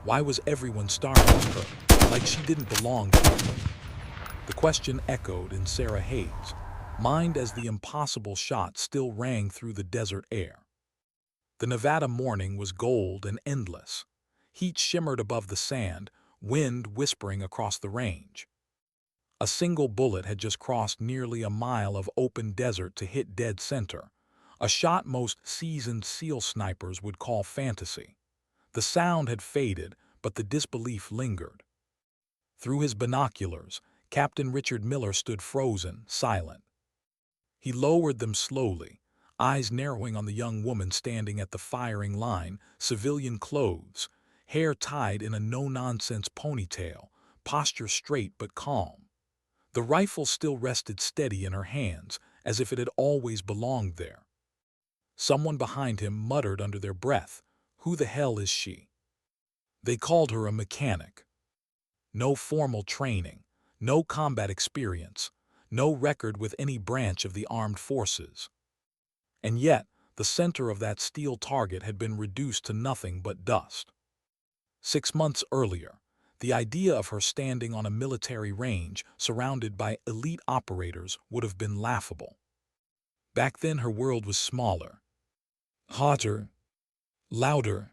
Why was everyone staring at her, like she didn't belong there? The question echoed in Sarah Hayes' mind as the impossible shot still rang through the desert air. The Nevada morning was gold and endless. Heat shimmered above the sand, wind whispering across the range. A single bullet had just crossed nearly a mile of open desert to hit dead center, a shot most seasoned SEAL snipers would call fantasy. The sound had faded, but the disbelief lingered. Through his binoculars, Captain Richard Miller stood frozen, silent. He lowered them slowly, eyes narrowing on the young woman standing at the firing line, civilian clothes, hair tied in a no-nonsense ponytail, posture straight but calm. The rifle still rested steady in her hands, as if it had always belonged there. Someone behind him muttered under their breath, "Who the hell is she?" They called her a mechanic. No formal training, no combat experience, no record with any branch of the armed forces. And yet, the center of that steel target had been reduced to nothing but dust. 6 months earlier, the idea of her standing on a military range surrounded by elite operators would have been laughable. Back then her world was smaller, hotter, louder.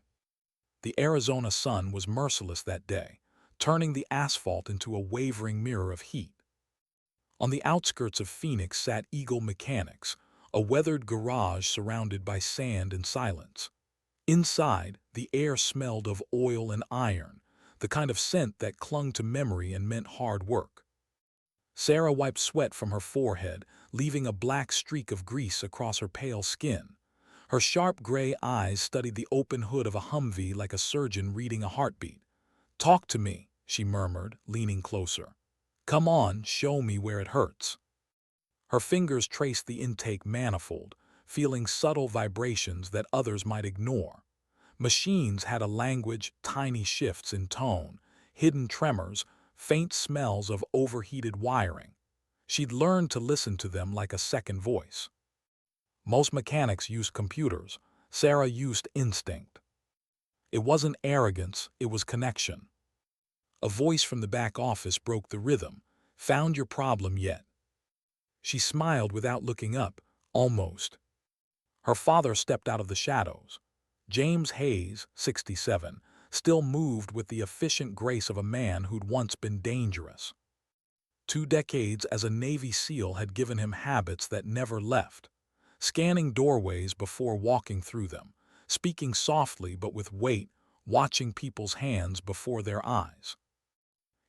The Arizona sun was merciless that day, turning the asphalt into a wavering mirror of heat. On the outskirts of Phoenix sat Eagle Mechanics, a weathered garage surrounded by sand and silence. Inside, the air smelled of oil and iron, the kind of scent that clung to memory and meant hard work. Sarah wiped sweat from her forehead, leaving a black streak of grease across her pale skin. Her sharp gray eyes studied the open hood of a Humvee like a surgeon reading a heartbeat. "Talk to me," she murmured, leaning closer. "Come on, show me where it hurts." Her fingers traced the intake manifold, feeling subtle vibrations that others might ignore. Machines had a language, tiny shifts in tone, hidden tremors, faint smells of overheated wiring. She'd learned to listen to them like a second voice. Most mechanics used computers. Sarah used instinct. It wasn't arrogance, it was connection. A voice from the back office broke the rhythm. "Found your problem yet?" She smiled without looking up, almost. Her father stepped out of the shadows. James Hayes, 67, still moved with the efficient grace of a man who'd once been dangerous. 2 decades as a Navy SEAL had given him habits that never left. Scanning doorways before walking through them, speaking softly but with weight, watching people's hands before their eyes.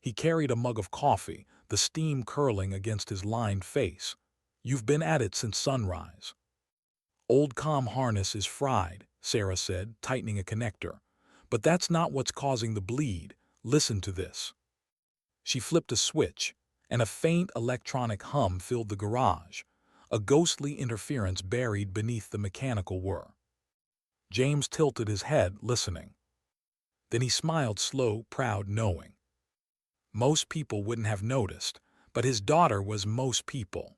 He carried a mug of coffee, the steam curling against his lined face. "You've been at it since sunrise." "Old comm harness is fried," Sarah said, tightening a connector. "But that's not what's causing the bleed. Listen to this." She flipped a switch, and a faint electronic hum filled the garage, a ghostly interference buried beneath the mechanical whir. James tilted his head, listening. Then he smiled slow, proud, knowing. Most people wouldn't have noticed, but his daughter was most people.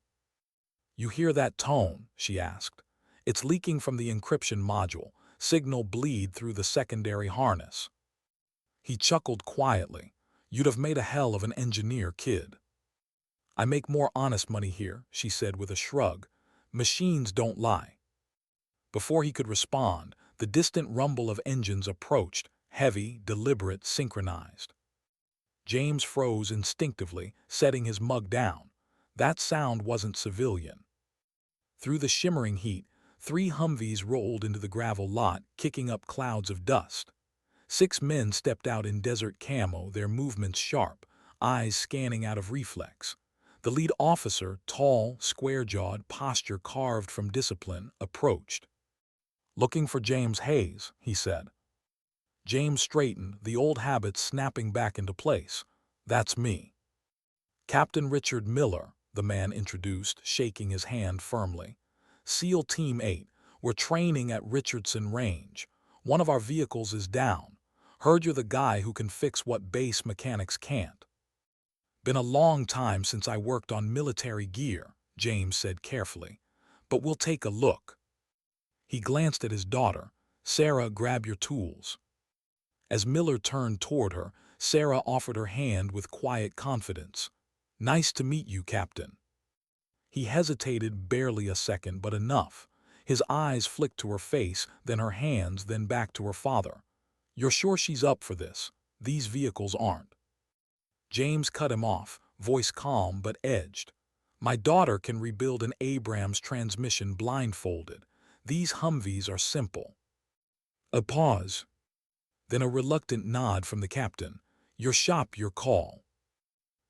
"You hear that tone?" she asked. "It's leaking from the encryption module, signal bleed through the secondary harness." He chuckled quietly. "You'd have made a hell of an engineer, kid." "I make more honest money here," she said with a shrug. "Machines don't lie." Before he could respond, the distant rumble of engines approached, heavy, deliberate, synchronized. James froze instinctively, setting his mug down. That sound wasn't civilian. Through the shimmering heat, 3 Humvees rolled into the gravel lot, kicking up clouds of dust. 6 men stepped out in desert camo, their movements sharp, eyes scanning out of reflex. The lead officer, tall, square-jawed, posture carved from discipline, approached. "Looking for James Hayes," he said. James straightened, the old habits snapping back into place. "That's me." "Captain Richard Miller," the man introduced, shaking his hand firmly. "SEAL Team 8, we're training at Richardson Range. One of our vehicles is down. Heard you're the guy who can fix what base mechanics can't." "Been a long time since I worked on military gear," James said carefully. "But we'll take a look." He glanced at his daughter. "Sarah, grab your tools." As Miller turned toward her, Sarah offered her hand with quiet confidence. "Nice to meet you, Captain." He hesitated barely a second, but enough. His eyes flicked to her face, then her hands, then back to her father. "You're sure she's up for this? These vehicles aren't." James cut him off, voice calm but edged. "My daughter can rebuild an Abrams transmission blindfolded. These Humvees are simple." A pause, then a reluctant nod from the captain. "Your shop, your call."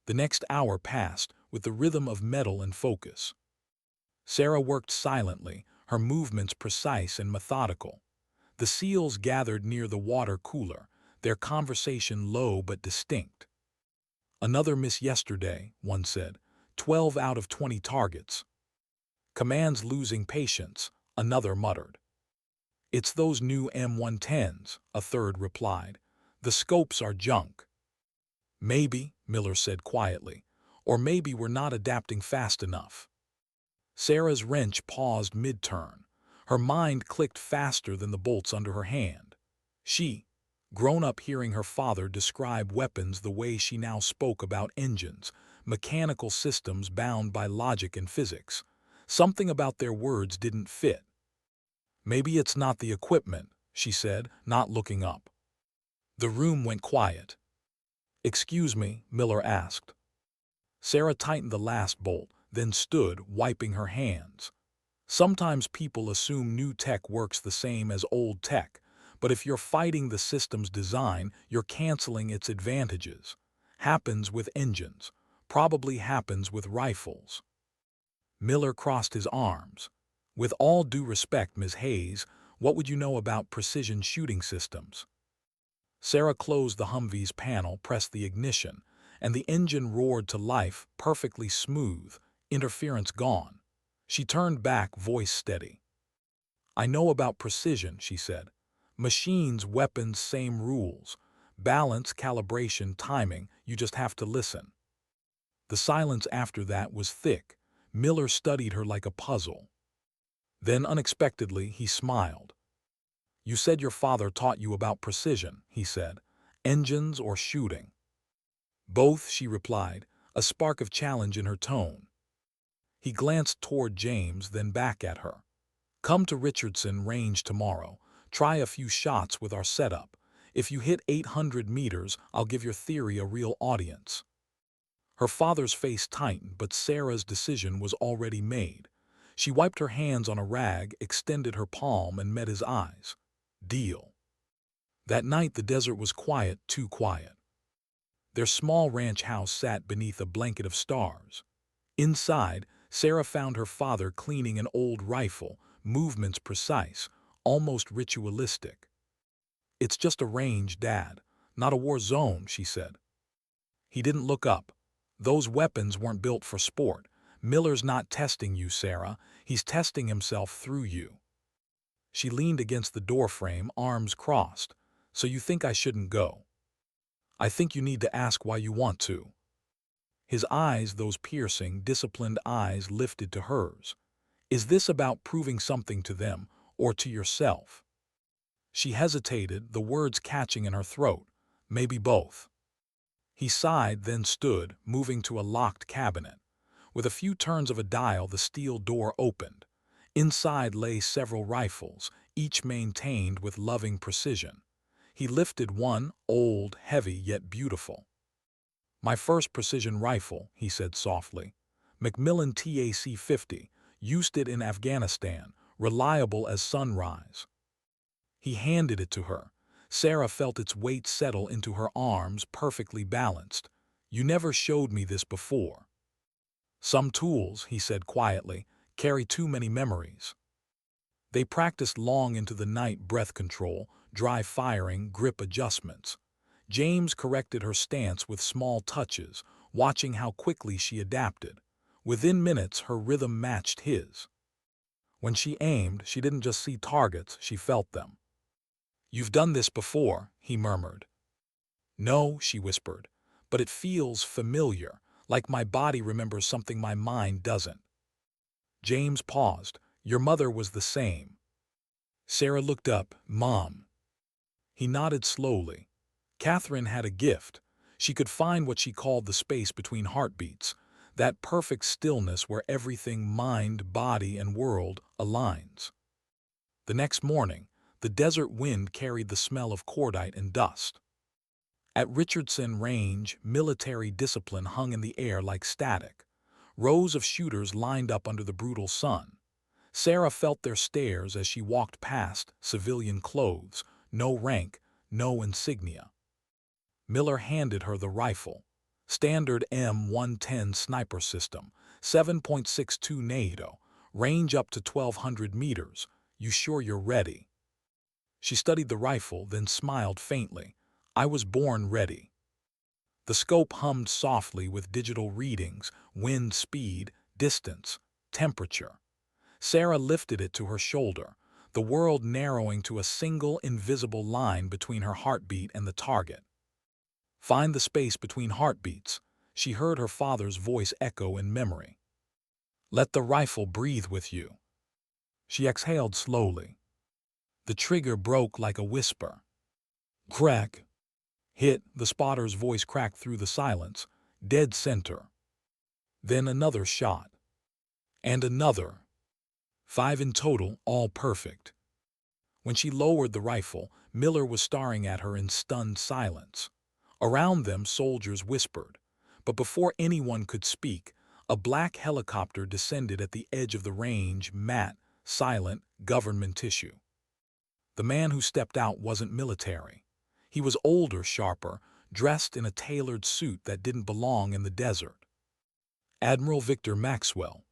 The next hour passed, with the rhythm of metal and focus. Sarah worked silently, her movements precise and methodical. The SEALs gathered near the water cooler, their conversation low but distinct. "Another miss yesterday," one said. 12 out of 20 targets." "Command's losing patience," another muttered. "It's those new M110s," a third replied. "The scopes are junk." "Maybe," Miller said quietly, "or maybe we're not adapting fast enough." Sarah's wrench paused mid-turn. Her mind clicked faster than the bolts under her hand. She, grown up hearing her father describe weapons the way she now spoke about engines, mechanical systems bound by logic and physics. Something about their words didn't fit. "Maybe it's not the equipment," she said, not looking up. The room went quiet. "Excuse me," Miller asked. Sarah tightened the last bolt, then stood, wiping her hands. Sometimes people assume new tech works the same as old tech, but if you're fighting the system's design, you're canceling its advantages. Happens with engines. Probably happens with rifles. Miller crossed his arms. "With all due respect, Ms. Hayes, what would you know about precision shooting systems?" Sarah closed the Humvee's panel, pressed the ignition, and the engine roared to life, perfectly smooth, interference gone. She turned back, voice steady. "I know about precision," she said. "Machines, weapons, same rules. Balance, calibration, timing, you just have to listen." The silence after that was thick. Miller studied her like a puzzle. Then, unexpectedly, he smiled. "You said your father taught you about precision," he said. "Engines or shooting?" "Both," she replied, a spark of challenge in her tone. He glanced toward James, then back at her. "Come to Richardson Range tomorrow. Try a few shots with our setup. If you hit 800 meters, I'll give your theory a real audience." Her father's face tightened, but Sarah's decision was already made. She wiped her hands on a rag, extended her palm, and met his eyes. Deal. That night the desert was quiet, too quiet. Their small ranch house sat beneath a blanket of stars. Inside, Sarah found her father cleaning an old rifle, movements precise, almost ritualistic. "It's just a range, Dad, not a war zone," she said. He didn't look up. "Those weapons weren't built for sport. Miller's not testing you, Sarah. He's testing himself through you." She leaned against the doorframe, arms crossed. "So you think I shouldn't go?" "I think you need to ask why you want to." His eyes, those piercing, disciplined eyes, lifted to hers. "Is this about proving something to them, or to yourself?" She hesitated, the words catching in her throat. "Maybe both." He sighed, then stood, moving to a locked cabinet. With a few turns of a dial, the steel door opened. Inside lay several rifles, each maintained with loving precision. He lifted one, old, heavy, yet beautiful. "My first precision rifle," he said softly. "Macmillan TAC-50, used it in Afghanistan, reliable as sunrise." He handed it to her. Sarah felt its weight settle into her arms, perfectly balanced. "You never showed me this before." "Some tools," he said quietly, "carry too many memories." They practiced long into the night, breath control, dry firing, grip adjustments. James corrected her stance with small touches, watching how quickly she adapted. Within minutes, her rhythm matched his. When she aimed, she didn't just see targets, she felt them. "You've done this before," he murmured. "No," she whispered, "but it feels familiar, like my body remembers something my mind doesn't." James paused. "Your mother was the same." Sarah looked up. "Mom." He nodded slowly. Catherine had a gift. She could find what she called the space between heartbeats, that perfect stillness where everything, mind, body, and world, aligns. The next morning, the desert wind carried the smell of cordite and dust. At Richardson Range, military discipline hung in the air like static. Rows of shooters lined up under the brutal sun. Sarah felt their stares as she walked past, civilian clothes, no rank, no insignia. Miller handed her the rifle. Standard M110 sniper system, 7.62 NATO, range up to 1,200 meters. You sure you're ready? She studied the rifle, then smiled faintly. I was born ready. The scope hummed softly with digital readings, wind speed, distance, temperature. Sarah lifted it to her shoulder, the world narrowing to a single invisible line between her heartbeat and the target. Find the space between heartbeats, she heard her father's voice echo in memory. Let the rifle breathe with you. She exhaled slowly. The trigger broke like a whisper. Crack. Hit, the spotter's voice cracked through the silence. Dead center. Then another shot. And another. 5 in total, all perfect. When she lowered the rifle, Miller was staring at her in stunned silence. Around them, soldiers whispered. But before anyone could speak, a black helicopter descended at the edge of the range, matte, silent, government tissue. The man who stepped out wasn't military. He was older, sharper, dressed in a tailored suit that didn't belong in the desert. Admiral Victor Maxwell.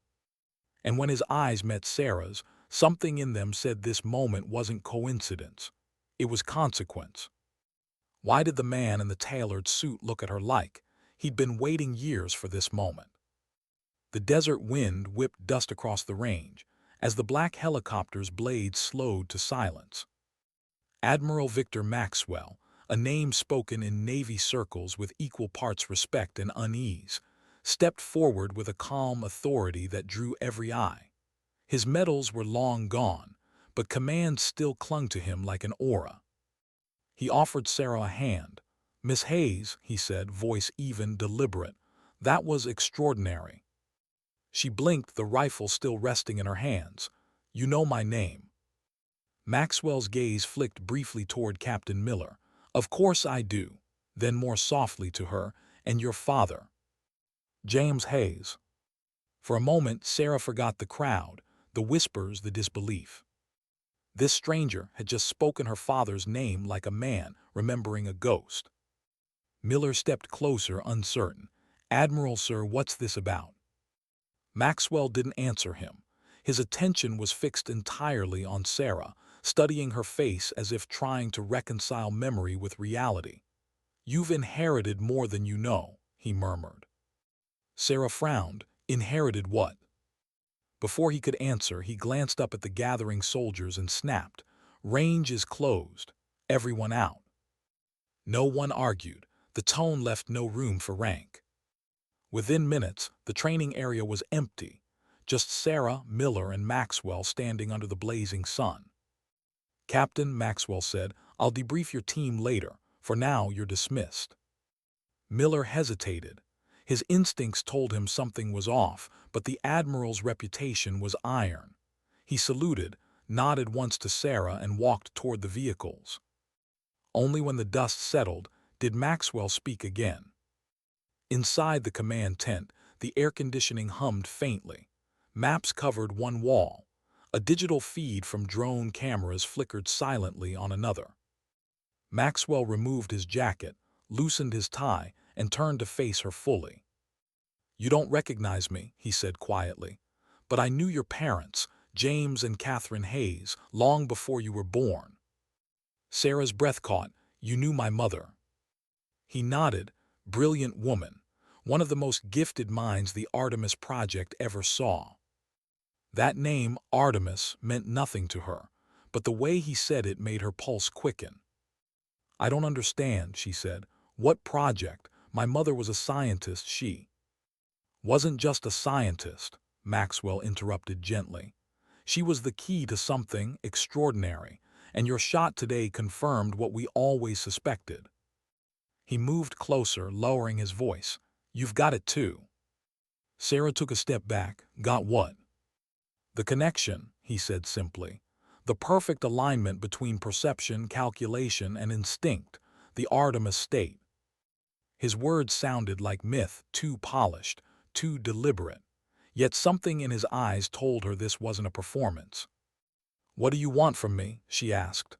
And when his eyes met Sarah's, something in them said this moment wasn't coincidence. It was consequence. Why did the man in the tailored suit look at her like he'd been waiting years for this moment? The desert wind whipped dust across the range as the black helicopter's blades slowed to silence. Admiral Victor Maxwell, a name spoken in Navy circles with equal parts respect and unease, stepped forward with a calm authority that drew every eye. His medals were long gone, but command still clung to him like an aura. He offered Sarah a hand. "Miss Hayes," he said, voice even, deliberate. "That was extraordinary." She blinked, the rifle still resting in her hands. "You know my name." Maxwell's gaze flicked briefly toward Captain Miller. "Of course I do." Then more softly to her, "And your father?" "James Hayes." For a moment, Sarah forgot the crowd, the whispers, the disbelief. This stranger had just spoken her father's name like a man remembering a ghost. Miller stepped closer, uncertain. "Admiral, sir, what's this about?" Maxwell didn't answer him. His attention was fixed entirely on Sarah, studying her face as if trying to reconcile memory with reality. "You've inherited more than you know," he murmured. Sarah frowned. "Inherited what?" Before he could answer, he glanced up at the gathering soldiers and snapped, "Range is closed. Everyone out." No one argued. The tone left no room for rank. Within minutes, the training area was empty, just Sarah, Miller, and Maxwell standing under the blazing sun. "Captain," Maxwell said, "I'll debrief your team later. For now, you're dismissed." Miller hesitated. His instincts told him something was off, but the Admiral's reputation was iron. He saluted, nodded once to Sarah, and walked toward the vehicles. Only when the dust settled did Maxwell speak again. Inside the command tent, the air conditioning hummed faintly. Maps covered one wall. A digital feed from drone cameras flickered silently on another. Maxwell removed his jacket, loosened his tie, and turned to face her fully. "You don't recognize me," he said quietly, "but I knew your parents, James and Catherine Hayes, long before you were born." Sarah's breath caught. "You knew my mother." He nodded. "Brilliant woman, one of the most gifted minds the Artemis Project ever saw." That name, Artemis, meant nothing to her, but the way he said it made her pulse quicken. "I don't understand," she said. "What project? My mother was a scientist, she—" "Wasn't just a scientist," Maxwell interrupted gently. "She was the key to something extraordinary, and your shot today confirmed what we always suspected." He moved closer, lowering his voice. You've got it too. Sarah took a step back. Got what? The connection, he said simply. The perfect alignment between perception, calculation, and instinct, the Artemis state. His words sounded like myth, too polished, too deliberate. Yet something in his eyes told her this wasn't a performance. What do you want from me? She asked.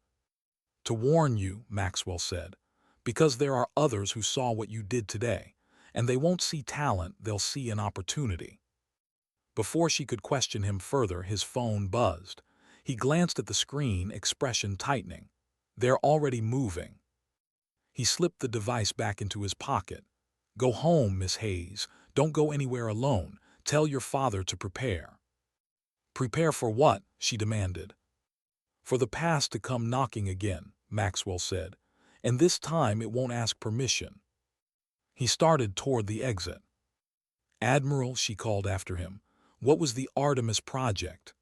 To warn you, Maxwell said, because there are others who saw what you did today, and they won't see talent, they'll see an opportunity. Before she could question him further, his phone buzzed. He glanced at the screen, expression tightening. They're already moving. He slipped the device back into his pocket. Go home, Miss Hayes. Don't go anywhere alone. Tell your father to prepare. Prepare for what? She demanded. For the past to come knocking again, Maxwell said, and this time it won't ask permission. He started toward the exit. Admiral, she called after him, what was the Artemis project?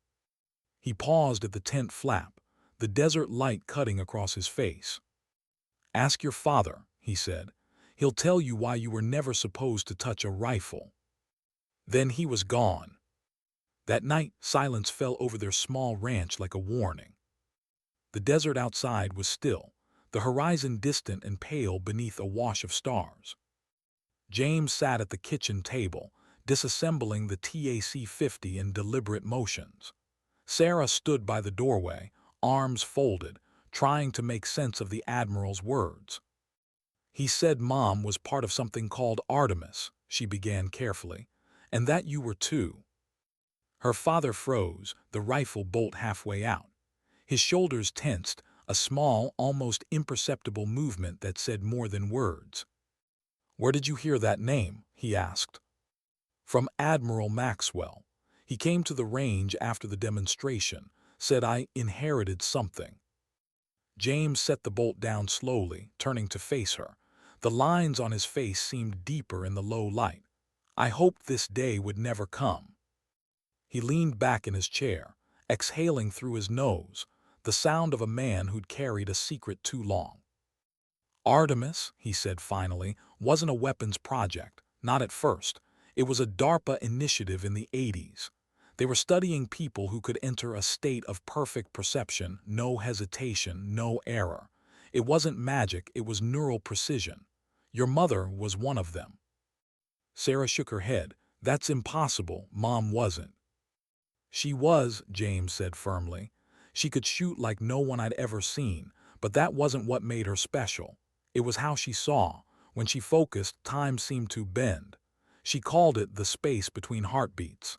He paused at the tent flap, the desert light cutting across his face. Ask your father, he said. He'll tell you why you were never supposed to touch a rifle. Then he was gone. That night, silence fell over their small ranch like a warning. The desert outside was still, the horizon distant and pale beneath a wash of stars. James sat at the kitchen table, disassembling the TAC-50 in deliberate motions. Sarah stood by the doorway, arms folded, trying to make sense of the Admiral's words. He said Mom was part of something called Artemis, she began carefully, and that you were too. Her father froze, the rifle bolt halfway out. His shoulders tensed, a small, almost imperceptible movement that said more than words. Where did you hear that name? He asked. From Admiral Maxwell. He came to the range after the demonstration, said I inherited something. James set the bolt down slowly, turning to face her. The lines on his face seemed deeper in the low light. I hoped this day would never come. He leaned back in his chair, exhaling through his nose, the sound of a man who'd carried a secret too long. Artemis, he said finally, wasn't a weapons project, not at first. It was a DARPA initiative in the 80s. They were studying people who could enter a state of perfect perception, no hesitation, no error. It wasn't magic, it was neural precision. Your mother was one of them. Sarah shook her head. That's impossible, Mom wasn't. She was, James said firmly. She could shoot like no one I'd ever seen, but that wasn't what made her special. It was how she saw. When she focused, time seemed to bend. She called it the space between heartbeats.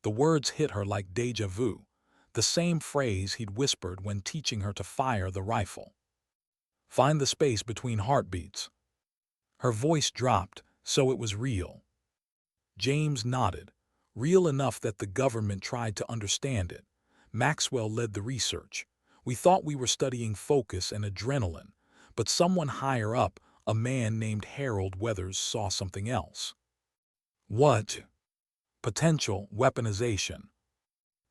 The words hit her like déjà vu, the same phrase he'd whispered when teaching her to fire the rifle. Find the space between heartbeats. Her voice dropped, so it was real. James nodded, real enough that the government tried to understand it. Maxwell led the research. We thought we were studying focus and adrenaline, but someone higher up, a man named Harold Weathers, saw something else. What? Potential weaponization.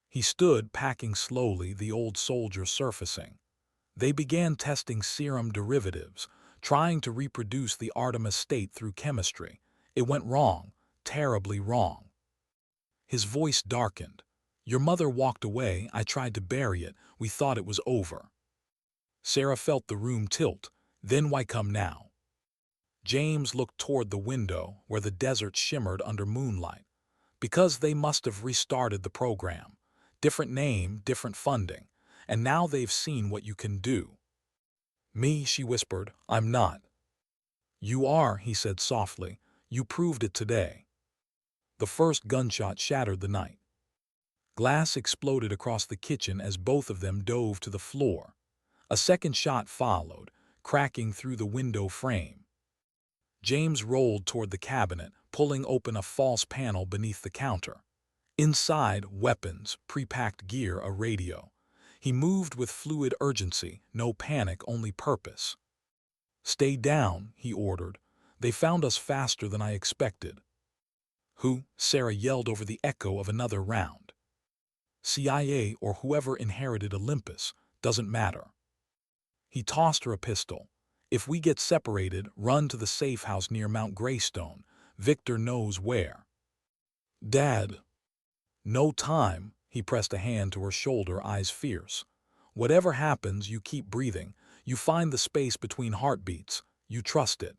He stood, packing slowly, the old soldier surfacing. They began testing serum derivatives, trying to reproduce the Artemis state through chemistry. It went wrong, terribly wrong. His voice darkened. Your mother walked away, I tried to bury it, we thought it was over. Sarah felt the room tilt. Then why come now? James looked toward the window where the desert shimmered under moonlight. Because they must have restarted the program. Different name, different funding. And now they've seen what you can do. Me, she whispered, I'm not. You are, he said softly. You proved it today. The first gunshot shattered the night. Glass exploded across the kitchen as both of them dove to the floor. A second shot followed, cracking through the window frame. James rolled toward the cabinet, pulling open a false panel beneath the counter. Inside, weapons, pre-packed gear, a radio. He moved with fluid urgency, no panic, only purpose. Stay down, he ordered. They found us faster than I expected. Who? Sarah yelled over the echo of another round. CIA or whoever inherited Olympus, doesn't matter. He tossed her a pistol. If we get separated, run to the safe house near Mount Greystone. Victor knows where." "Dad." "No time." He pressed a hand to her shoulder, eyes fierce. "Whatever happens, you keep breathing. You find the space between heartbeats. You trust it."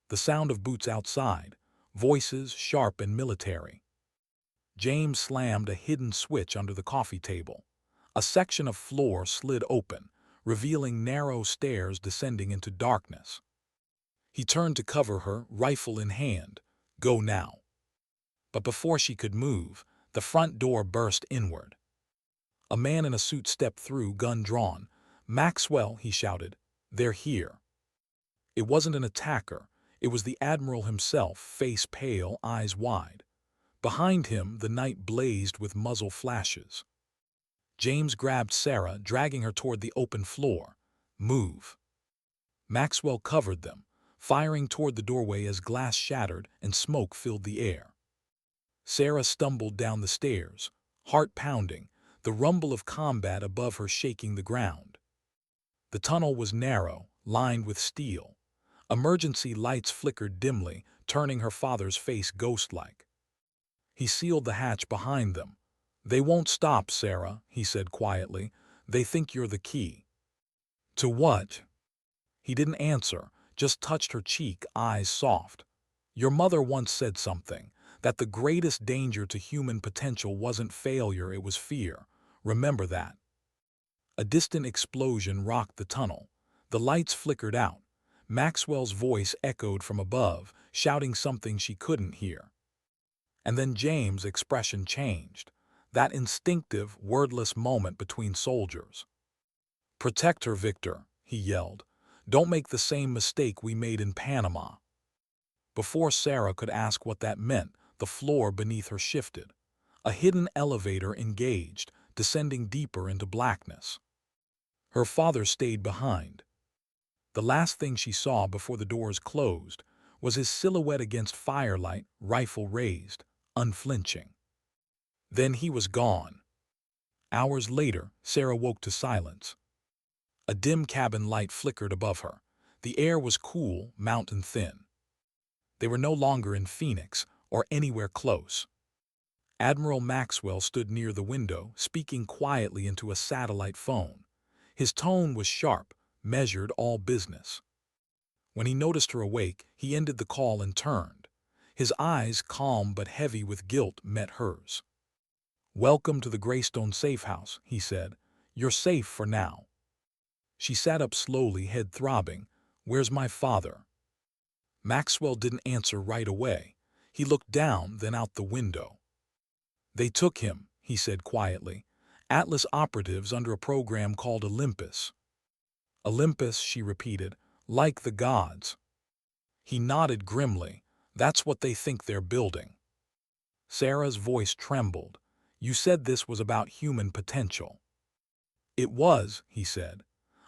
The sound of boots outside, voices sharp and military. James slammed a hidden switch under the coffee table. A section of floor slid open, revealing narrow stairs descending into darkness. He turned to cover her, rifle in hand. "Go now." But before she could move, the front door burst inward. A man in a suit stepped through, gun drawn. "Maxwell," he shouted, "they're here." It wasn't an attacker. It was the Admiral himself, face pale, eyes wide. Behind him, the night blazed with muzzle flashes. James grabbed Sarah, dragging her toward the open floor. "Move." Maxwell covered them, firing toward the doorway as glass shattered and smoke filled the air. Sarah stumbled down the stairs, heart pounding, the rumble of combat above her shaking the ground. The tunnel was narrow, lined with steel. Emergency lights flickered dimly, turning her father's face ghost-like. He sealed the hatch behind them. "They won't stop, Sarah," he said quietly. "They think you're the key." "To what?" He didn't answer, just touched her cheek, eyes soft. "Your mother once said something, that the greatest danger to human potential wasn't failure, it was fear. Remember that." A distant explosion rocked the tunnel. The lights flickered out. Maxwell's voice echoed from above, shouting something she couldn't hear. And then James' expression changed. That instinctive, wordless moment between soldiers. "Protect her, Victor," he yelled. "Don't make the same mistake we made in Panama." Before Sarah could ask what that meant, the floor beneath her shifted. A hidden elevator engaged, descending deeper into blackness. Her father stayed behind. The last thing she saw before the doors closed was his silhouette against firelight, rifle raised, unflinching. Then he was gone. Hours later, Sarah woke to silence. A dim cabin light flickered above her. The air was cool, mountain thin. They were no longer in Phoenix or anywhere close. Admiral Maxwell stood near the window, speaking quietly into a satellite phone. His tone was sharp, measured, all business. When he noticed her awake, he ended the call and turned. His eyes, calm but heavy with guilt, met hers. "Welcome to the Greystone safe house," he said. "You're safe for now." She sat up slowly, head throbbing. "Where's my father?" Maxwell didn't answer right away. He looked down, then out the window. "They took him," he said quietly. "Atlas operatives under a program called Olympus." "Olympus," she repeated, "like the gods." He nodded grimly. "That's what they think they're building." Sarah's voice trembled. "You said this was about human potential." "It was," he said,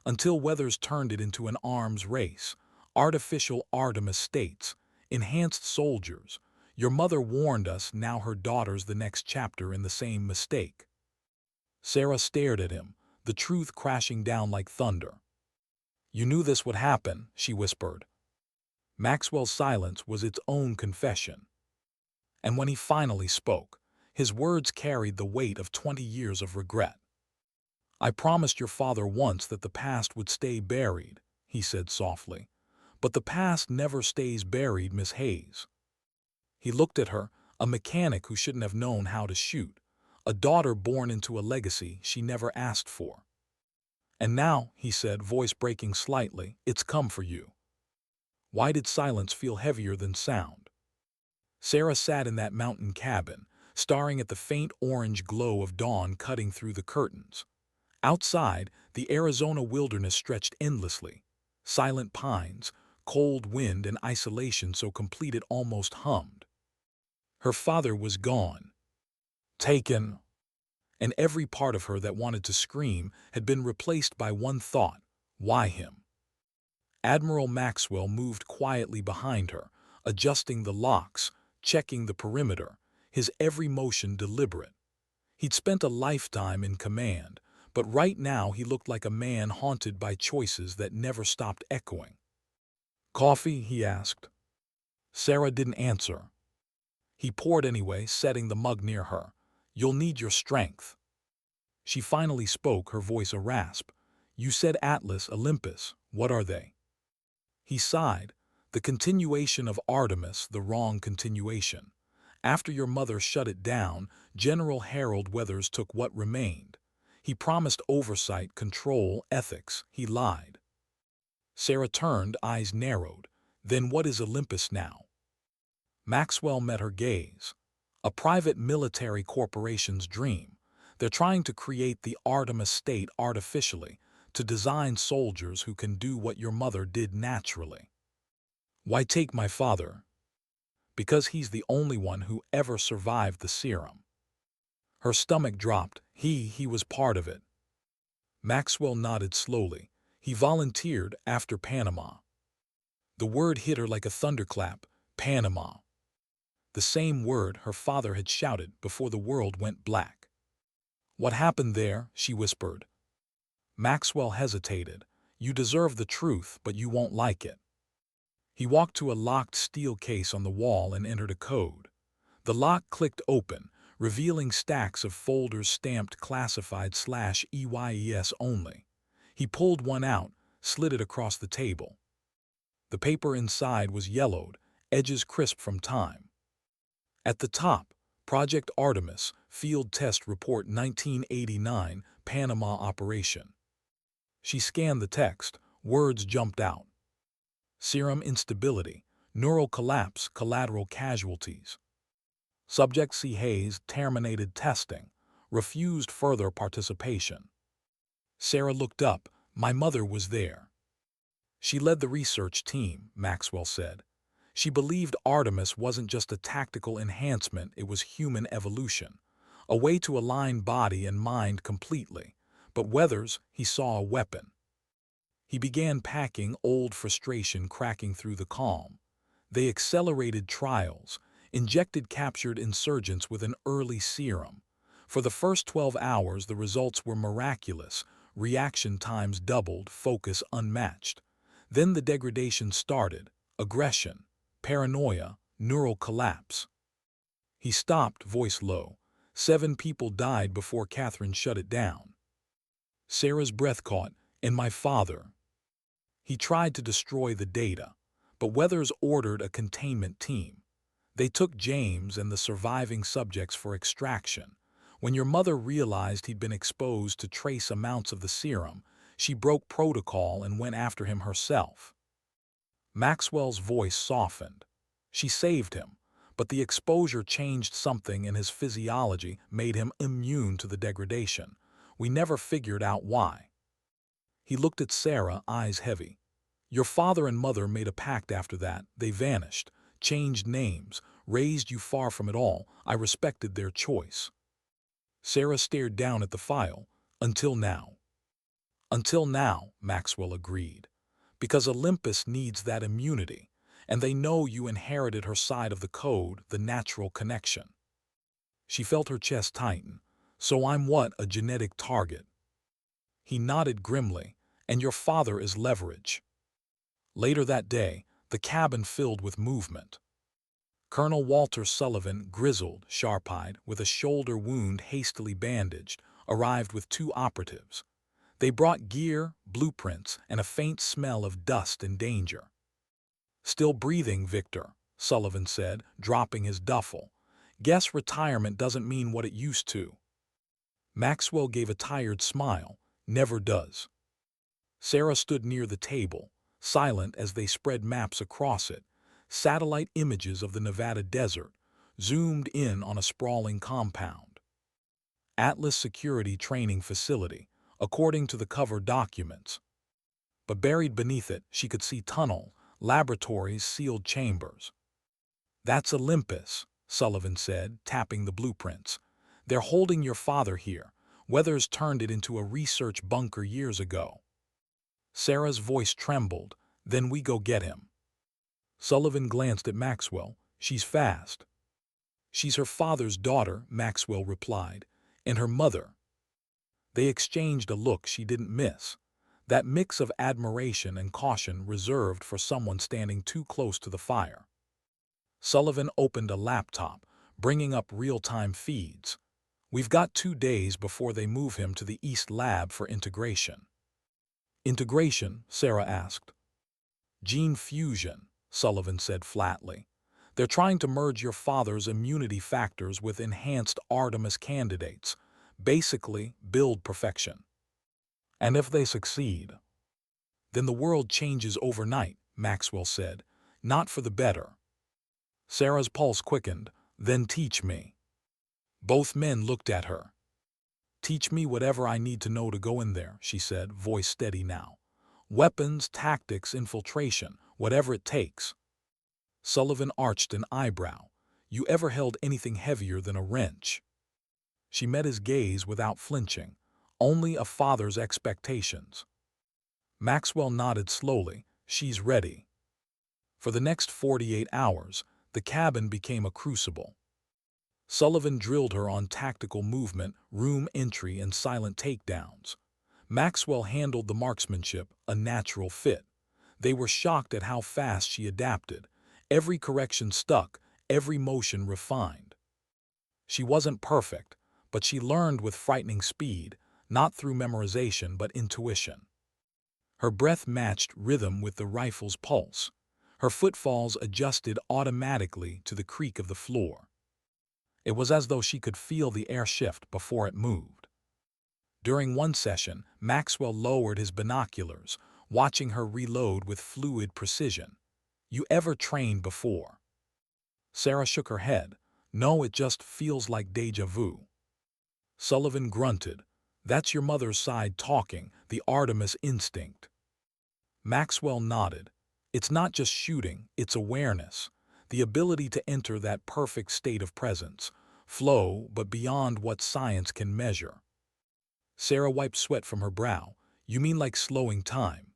"until Weathers turned it into an arms race. Artificial Artemis states, enhanced soldiers. Your mother warned us, now her daughter's the next chapter in the same mistake." Sarah stared at him, the truth crashing down like thunder. "You knew this would happen," she whispered. Maxwell's silence was its own confession. And when he finally spoke, his words carried the weight of 20 years of regret. "I promised your father once that the past would stay buried," he said softly. "But the past never stays buried, Miss Hayes." He looked at her, a mechanic who shouldn't have known how to shoot, a daughter born into a legacy she never asked for. "And now," he said, voice breaking slightly, "it's come for you." Why did silence feel heavier than sound? Sarah sat in that mountain cabin, staring at the faint orange glow of dawn cutting through the curtains. Outside, the Arizona wilderness stretched endlessly. Silent pines, cold wind, and isolation so complete it almost hummed. Her father was gone. Taken. And every part of her that wanted to scream had been replaced by one thought: why him? Admiral Maxwell moved quietly behind her, adjusting the locks, checking the perimeter, his every motion deliberate. He'd spent a lifetime in command, but right now he looked like a man haunted by choices that never stopped echoing. "Coffee?" he asked. Sarah didn't answer. He poured anyway, setting the mug near her. "You'll need your strength." She finally spoke, her voice a rasp. "You said Atlas, Olympus. What are they?" He sighed. "The continuation of Artemis, the wrong continuation. After your mother shut it down, General Harold Weathers took what remained. He promised oversight, control, ethics. He lied." Sarah turned, eyes narrowed. "Then what is Olympus now?" Maxwell met her gaze. "A private military corporation's dream. They're trying to create the Artemis state artificially, to design soldiers who can do what your mother did naturally." "Why take my father?" "Because he's the only one who ever survived the serum." Her stomach dropped. He was part of it. Maxwell nodded slowly. "He volunteered after Panama." The word hit her like a thunderclap. Panama. The same word her father had shouted before the world went black. "What happened there?" she whispered. Maxwell hesitated. "You deserve the truth, but you won't like it." He walked to a locked steel case on the wall and entered a code. The lock clicked open, revealing stacks of folders stamped classified/EYES only. He pulled one out, slid it across the table. The paper inside was yellowed, edges crisp from time. At the top, Project Artemis, Field Test Report 1989, Panama Operation. She scanned the text. Words jumped out. Serum instability, neural collapse, collateral casualties. Subject C. Hayes terminated testing, refused further participation. Sarah looked up. "My mother was there." "She led the research team," Maxwell said. "She believed Artemis wasn't just a tactical enhancement, it was human evolution, a way to align body and mind completely. But Weathers, he saw a weapon." He began packing, old frustration cracking through the calm. "They accelerated trials, injected captured insurgents with an early serum. For the first 12 hours the results were miraculous, reaction times doubled, focus unmatched. Then the degradation started, aggression, paranoia, neural collapse." He stopped, voice low. 7 people died before Catherine shut it down." Sarah's breath caught. "And my father." He tried to destroy the data, but Weathers ordered a containment team. They took James and the surviving subjects for extraction. When your mother realized he'd been exposed to trace amounts of the serum, she broke protocol and went after him herself. Maxwell's voice softened. "She saved him, but the exposure changed something in his physiology, made him immune to the degradation. We never figured out why." He looked at Sarah, eyes heavy. "Your father and mother made a pact after that. They vanished, changed names, raised you far from it all. I respected their choice." Sarah stared down at the file. "Until now." "Until now," Maxwell agreed. "Because Olympus needs that immunity, and they know you inherited her side of the code, the natural connection." She felt her chest tighten. "So I'm what, a genetic target?" He nodded grimly. "And your father is leverage." Later that day, the cabin filled with movement. Colonel Walter Sullivan, grizzled, sharp-eyed, with a shoulder wound hastily bandaged, arrived with 2 operatives. They brought gear, blueprints, and a faint smell of dust and danger. "Still breathing, Victor," Sullivan said, dropping his duffel. "Guess retirement doesn't mean what it used to." Maxwell gave a tired smile. "Never does." Sarah stood near the table, silent as they spread maps across it, satellite images of the Nevada desert, zoomed in on a sprawling compound. Atlas Security Training Facility, according to the cover documents. But buried beneath it, she could see tunnel, laboratories, sealed chambers. "That's Olympus," Sullivan said, tapping the blueprints. "They're holding your father here. Weathers turned it into a research bunker years ago." Sarah's voice trembled. "Then we go get him." Sullivan glanced at Maxwell. "She's fast." "She's her father's daughter," Maxwell replied. "And her mother." They exchanged a look she didn't miss, that mix of admiration and caution reserved for someone standing too close to the fire. Sullivan opened a laptop, bringing up real-time feeds. We've got 2 days before they move him to the East Lab for integration. Integration? Sarah asked. Gene fusion, Sullivan said flatly. They're trying to merge your father's immunity factors with enhanced Artemis candidates, basically build perfection. And if they succeed, then the world changes overnight, Maxwell said, not for the better. Sarah's pulse quickened. Then teach me. Both men looked at her. Teach me whatever I need to know to go in there, she said, voice steady now. Weapons, tactics, infiltration, whatever it takes. Sullivan arched an eyebrow. You ever held anything heavier than a wrench? She met his gaze without flinching. Only a father's expectations. Maxwell nodded slowly. She's ready. For the next 48 hours, the cabin became a crucible. Sullivan drilled her on tactical movement, room entry, and silent takedowns. Maxwell handled the marksmanship, a natural fit. They were shocked at how fast she adapted. Every correction stuck, every motion refined. She wasn't perfect, but she learned with frightening speed, not through memorization but intuition. Her breath matched rhythm with the rifle's pulse. Her footfalls adjusted automatically to the creak of the floor. It was as though she could feel the air shift before it moved. During one session, Maxwell lowered his binoculars, watching her reload with fluid precision. You ever trained before? Sarah shook her head. No, it just feels like déjà vu. Sullivan grunted. That's your mother's side talking, the Artemis instinct. Maxwell nodded. It's not just shooting, it's awareness. The ability to enter that perfect state of presence. Flow, but beyond what science can measure. Sarah wiped sweat from her brow. You mean like slowing time?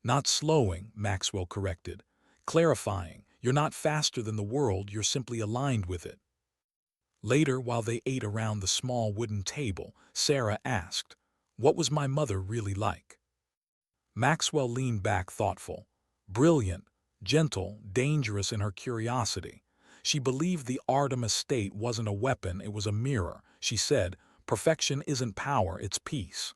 Not slowing, Maxwell corrected. Clarifying, you're not faster than the world, you're simply aligned with it. Later, while they ate around the small wooden table, Sarah asked, what was my mother really like? Maxwell leaned back thoughtful. Brilliant, gentle, dangerous in her curiosity. She believed the Artemis state wasn't a weapon, it was a mirror. She said, perfection isn't power, it's peace.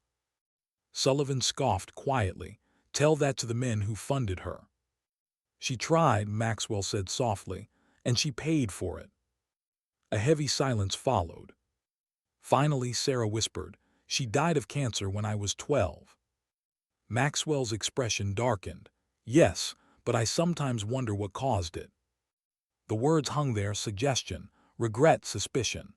Sullivan scoffed quietly. Tell that to the men who funded her. She tried, Maxwell said softly, and she paid for it. A heavy silence followed. Finally, Sarah whispered, she died of cancer when I was 12. Maxwell's expression darkened. Yes, but I sometimes wonder what caused it. The words hung there, suggestion, regret, suspicion.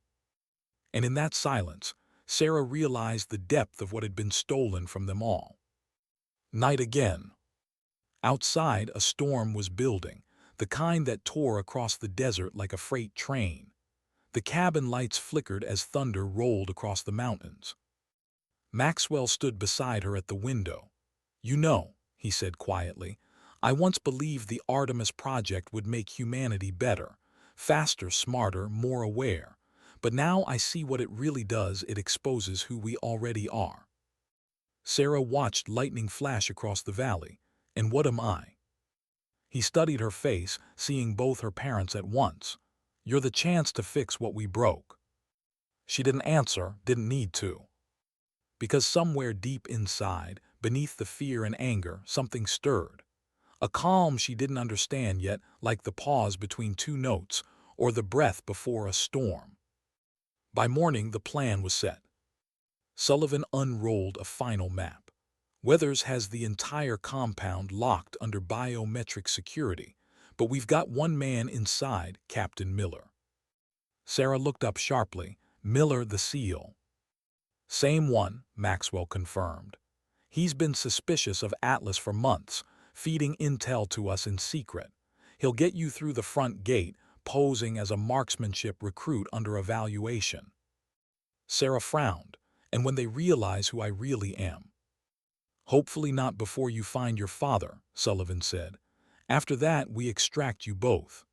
And in that silence, Sarah realized the depth of what had been stolen from them all. Night again. Outside, a storm was building, the kind that tore across the desert like a freight train. The cabin lights flickered as thunder rolled across the mountains. Maxwell stood beside her at the window. You know, he said quietly, I once believed the Artemis project would make humanity better, faster, smarter, more aware. But now I see what it really does, it exposes who we already are. Sarah watched lightning flash across the valley. And what am I? He studied her face, seeing both her parents at once. You're the chance to fix what we broke. She didn't answer, didn't need to. Because somewhere deep inside, beneath the fear and anger, something stirred. A calm she didn't understand yet, like the pause between two notes, or the breath before a storm. By morning, the plan was set. Sullivan unrolled a final map. Weathers has the entire compound locked under biometric security, but we've got one man inside, Captain Miller. Sarah looked up sharply. Miller the SEAL. Same one, Maxwell confirmed. He's been suspicious of Atlas for months, feeding intel to us in secret. He'll get you through the front gate, posing as a marksmanship recruit under evaluation. Sarah frowned. And when they realize who I really am? Hopefully not before you find your father, Sullivan said. After that, we extract you both.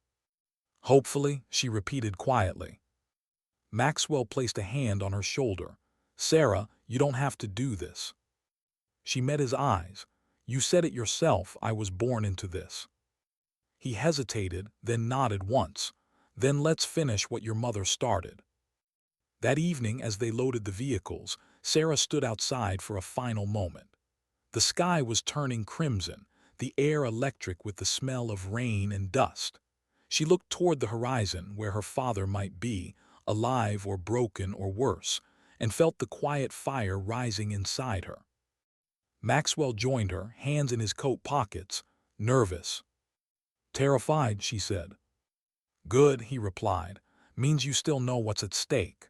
Hopefully, she repeated quietly. Maxwell placed a hand on her shoulder. Sarah, you don't have to do this. She met his eyes. You said it yourself, I was born into this. He hesitated, then nodded once. Then let's finish what your mother started. That evening, as they loaded the vehicles, Sarah stood outside for a final moment. The sky was turning crimson, the air electric with the smell of rain and dust. She looked toward the horizon where her father might be, alive or broken or worse, and felt the quiet fire rising inside her. Maxwell joined her, hands in his coat pockets, nervous. Terrified, she said. Good, he replied. Means you still know what's at stake.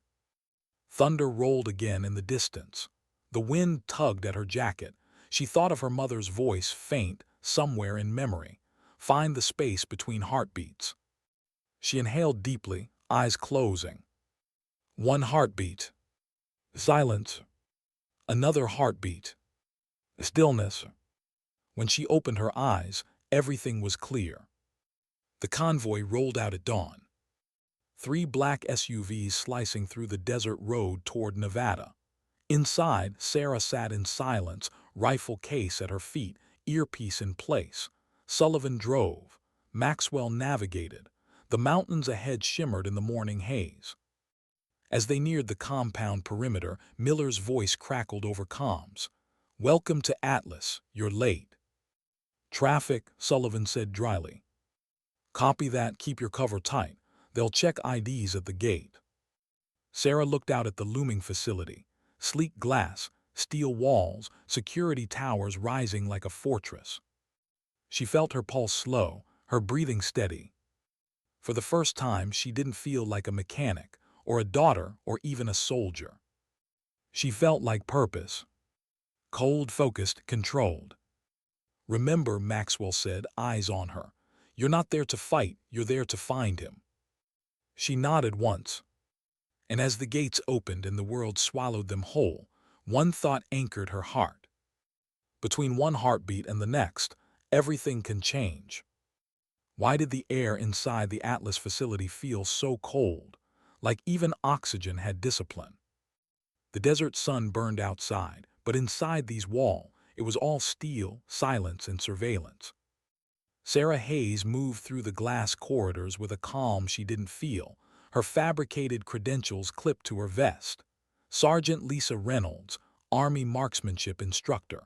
Thunder rolled again in the distance. The wind tugged at her jacket. She thought of her mother's voice, faint, somewhere in memory. Find the space between heartbeats. She inhaled deeply, eyes closing. One heartbeat. Silence. Another heartbeat. Stillness. When she opened her eyes, everything was clear. The convoy rolled out at dawn. 3 black SUVs slicing through the desert road toward Nevada. Inside, Sarah sat in silence, rifle case at her feet, earpiece in place. Sullivan drove. Maxwell navigated. The mountains ahead shimmered in the morning haze. As they neared the compound perimeter, Miller's voice crackled over comms. Welcome to Atlas, you're late. Traffic, Sullivan said dryly. Copy that, keep your cover tight. They'll check IDs at the gate. Sarah looked out at the looming facility. Sleek glass, steel walls, security towers rising like a fortress. She felt her pulse slow, her breathing steady. For the first time, she didn't feel like a mechanic, or a daughter, or even a soldier. She felt like purpose. Cold, focused, controlled. Remember, Maxwell said, eyes on her. You're not there to fight, you're there to find him. She nodded once. And as the gates opened and the world swallowed them whole, one thought anchored her heart. Between one heartbeat and the next, everything can change. Why did the air inside the Atlas facility feel so cold, like even oxygen had discipline? The desert sun burned outside, but inside these walls, it was all steel, silence, and surveillance. Sarah Hayes moved through the glass corridors with a calm she didn't feel, her fabricated credentials clipped to her vest. Sergeant Lisa Reynolds, Army marksmanship instructor.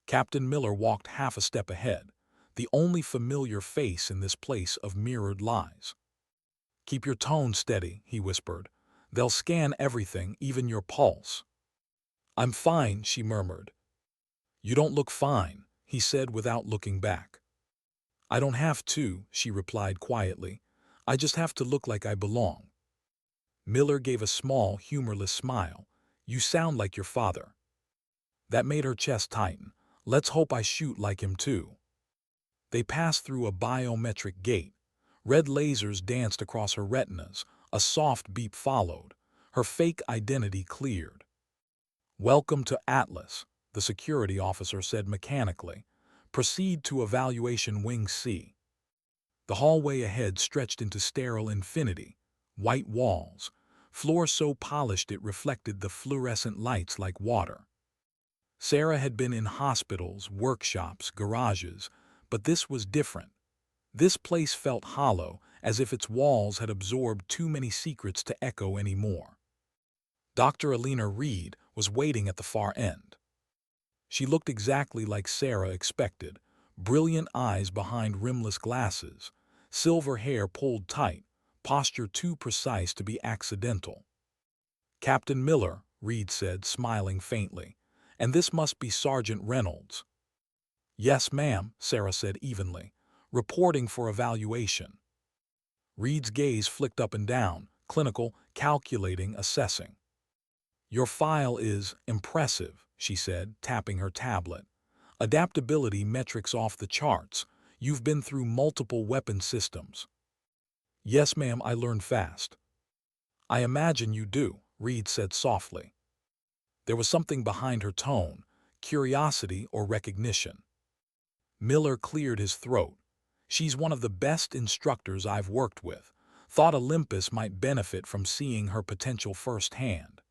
Captain Miller walked half a step ahead, the only familiar face in this place of mirrored lies. Keep your tone steady, he whispered. They'll scan everything, even your pulse. I'm fine, she murmured. You don't look fine, he said without looking back. I don't have to, she replied quietly. I just have to look like I belong. Miller gave a small, humorless smile. You sound like your father. That made her chest tighten. Let's hope I shoot like him too. They passed through a biometric gate. Red lasers danced across her retinas. A soft beep followed. Her fake identity cleared. Welcome to Atlas, the security officer said mechanically. Proceed to evaluation wing C. The hallway ahead stretched into sterile infinity. White walls. Floor so polished it reflected the fluorescent lights like water. Sarah had been in hospitals, workshops, garages, but this was different. This place felt hollow, as if its walls had absorbed too many secrets to echo anymore. Dr. Alina Reed was waiting at the far end. She looked exactly like Sarah expected, brilliant eyes behind rimless glasses, silver hair pulled tight, posture too precise to be accidental. Captain Miller, Reed said, smiling faintly, and this must be Sergeant Reynolds. Yes, ma'am, Sarah said evenly, reporting for evaluation. Reed's gaze flicked up and down, clinical, calculating, assessing. Your file is impressive, she said, tapping her tablet. Adaptability metrics off the charts. You've been through multiple weapon systems. Yes, ma'am, I learned fast. I imagine you do, Reed said softly. There was something behind her tone, curiosity or recognition. Miller cleared his throat. She's one of the best instructors I've worked with. Thought Olympus might benefit from seeing her potential firsthand.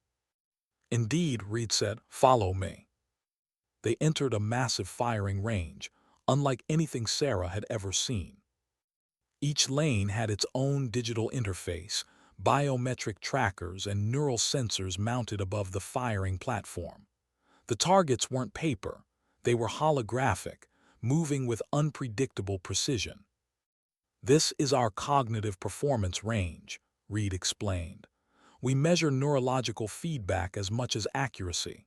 Indeed, Reed said, follow me. They entered a massive firing range, unlike anything Sarah had ever seen. Each lane had its own digital interface, biometric trackers and neural sensors mounted above the firing platform. The targets weren't paper, they were holographic, moving with unpredictable precision. This is our cognitive performance range, Reed explained. We measure neurological feedback as much as accuracy.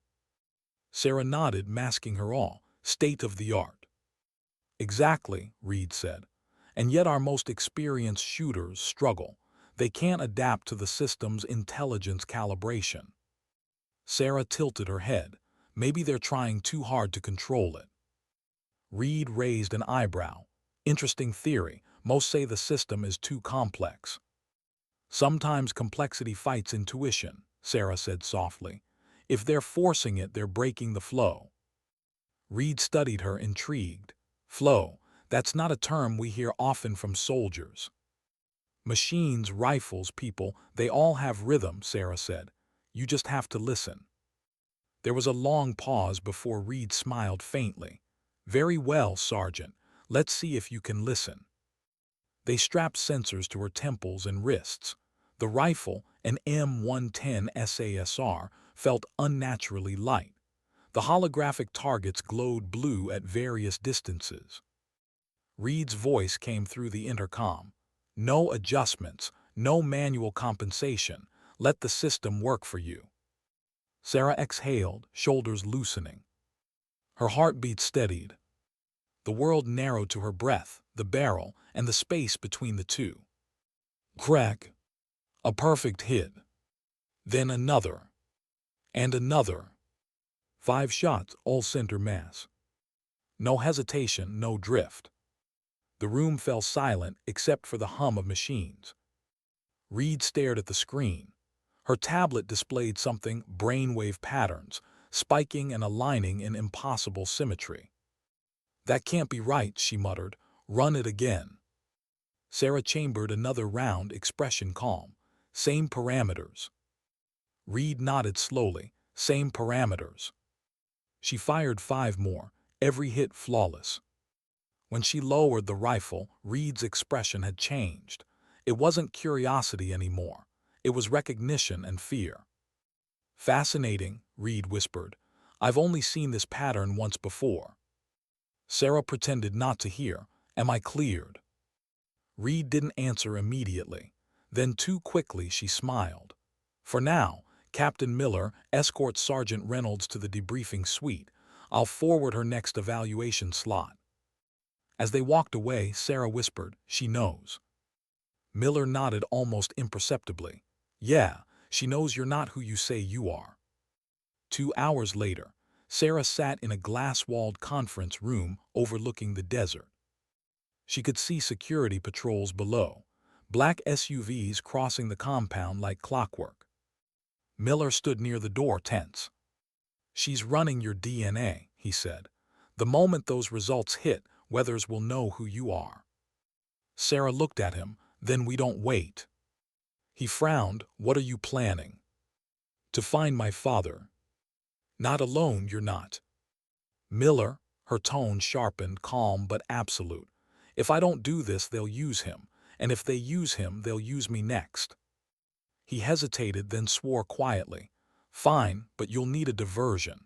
Sarah nodded, masking her awe. State of the art. Exactly, Reed said. And yet our most experienced shooters struggle. They can't adapt to the system's intelligence calibration. Sarah tilted her head. Maybe they're trying too hard to control it. Reed raised an eyebrow. Interesting theory. Most say the system is too complex. Sometimes complexity fights intuition, Sarah said softly. If they're forcing it, they're breaking the flow. Reed studied her, intrigued. Flow, that's not a term we hear often from soldiers. Machines, rifles, people, they all have rhythm, Sarah said. You just have to listen. There was a long pause before Reed smiled faintly. Very well, Sergeant. Let's see if you can listen. They strapped sensors to her temples and wrists. The rifle, an M110 SASR, felt unnaturally light. The holographic targets glowed blue at various distances. Reed's voice came through the intercom. No adjustments, no manual compensation. Let the system work for you. Sarah exhaled, shoulders loosening. Her heartbeat steadied. The world narrowed to her breath, the barrel, and the space between the two. Crack. A perfect hit. Then another. And another. 5 shots, all center mass. No hesitation, no drift. The room fell silent except for the hum of machines. Reed stared at the screen. Her tablet displayed something, brainwave patterns, spiking and aligning in impossible symmetry. That can't be right, she muttered. Run it again. Sarah chambered another round, expression calm. Same parameters. Reed nodded slowly. Same parameters. She fired 5 more, every hit flawless. When she lowered the rifle, Reed's expression had changed. It wasn't curiosity anymore. It was recognition and fear. Fascinating, Reed whispered. I've only seen this pattern once before. Sarah pretended not to hear. Am I cleared? Reed didn't answer immediately. Then too quickly she smiled. For now, Captain Miller, escort Sergeant Reynolds to the debriefing suite. I'll forward her next evaluation slot. As they walked away, Sarah whispered, she knows. Miller nodded almost imperceptibly. Yeah, she knows you're not who you say you are. 2 hours later, Sarah sat in a glass-walled conference room overlooking the desert. She could see security patrols below, black SUVs crossing the compound like clockwork. Miller stood near the door, tense. She's running your DNA, he said. The moment those results hit, Weathers will know who you are. Sarah looked at him. Then we don't wait. He frowned. What are you planning? To find my father. Not alone, you're not. Miller, her tone sharpened, calm but absolute. If I don't do this, they'll use him. And if they use him, they'll use me next. He hesitated, then swore quietly. Fine, but you'll need a diversion.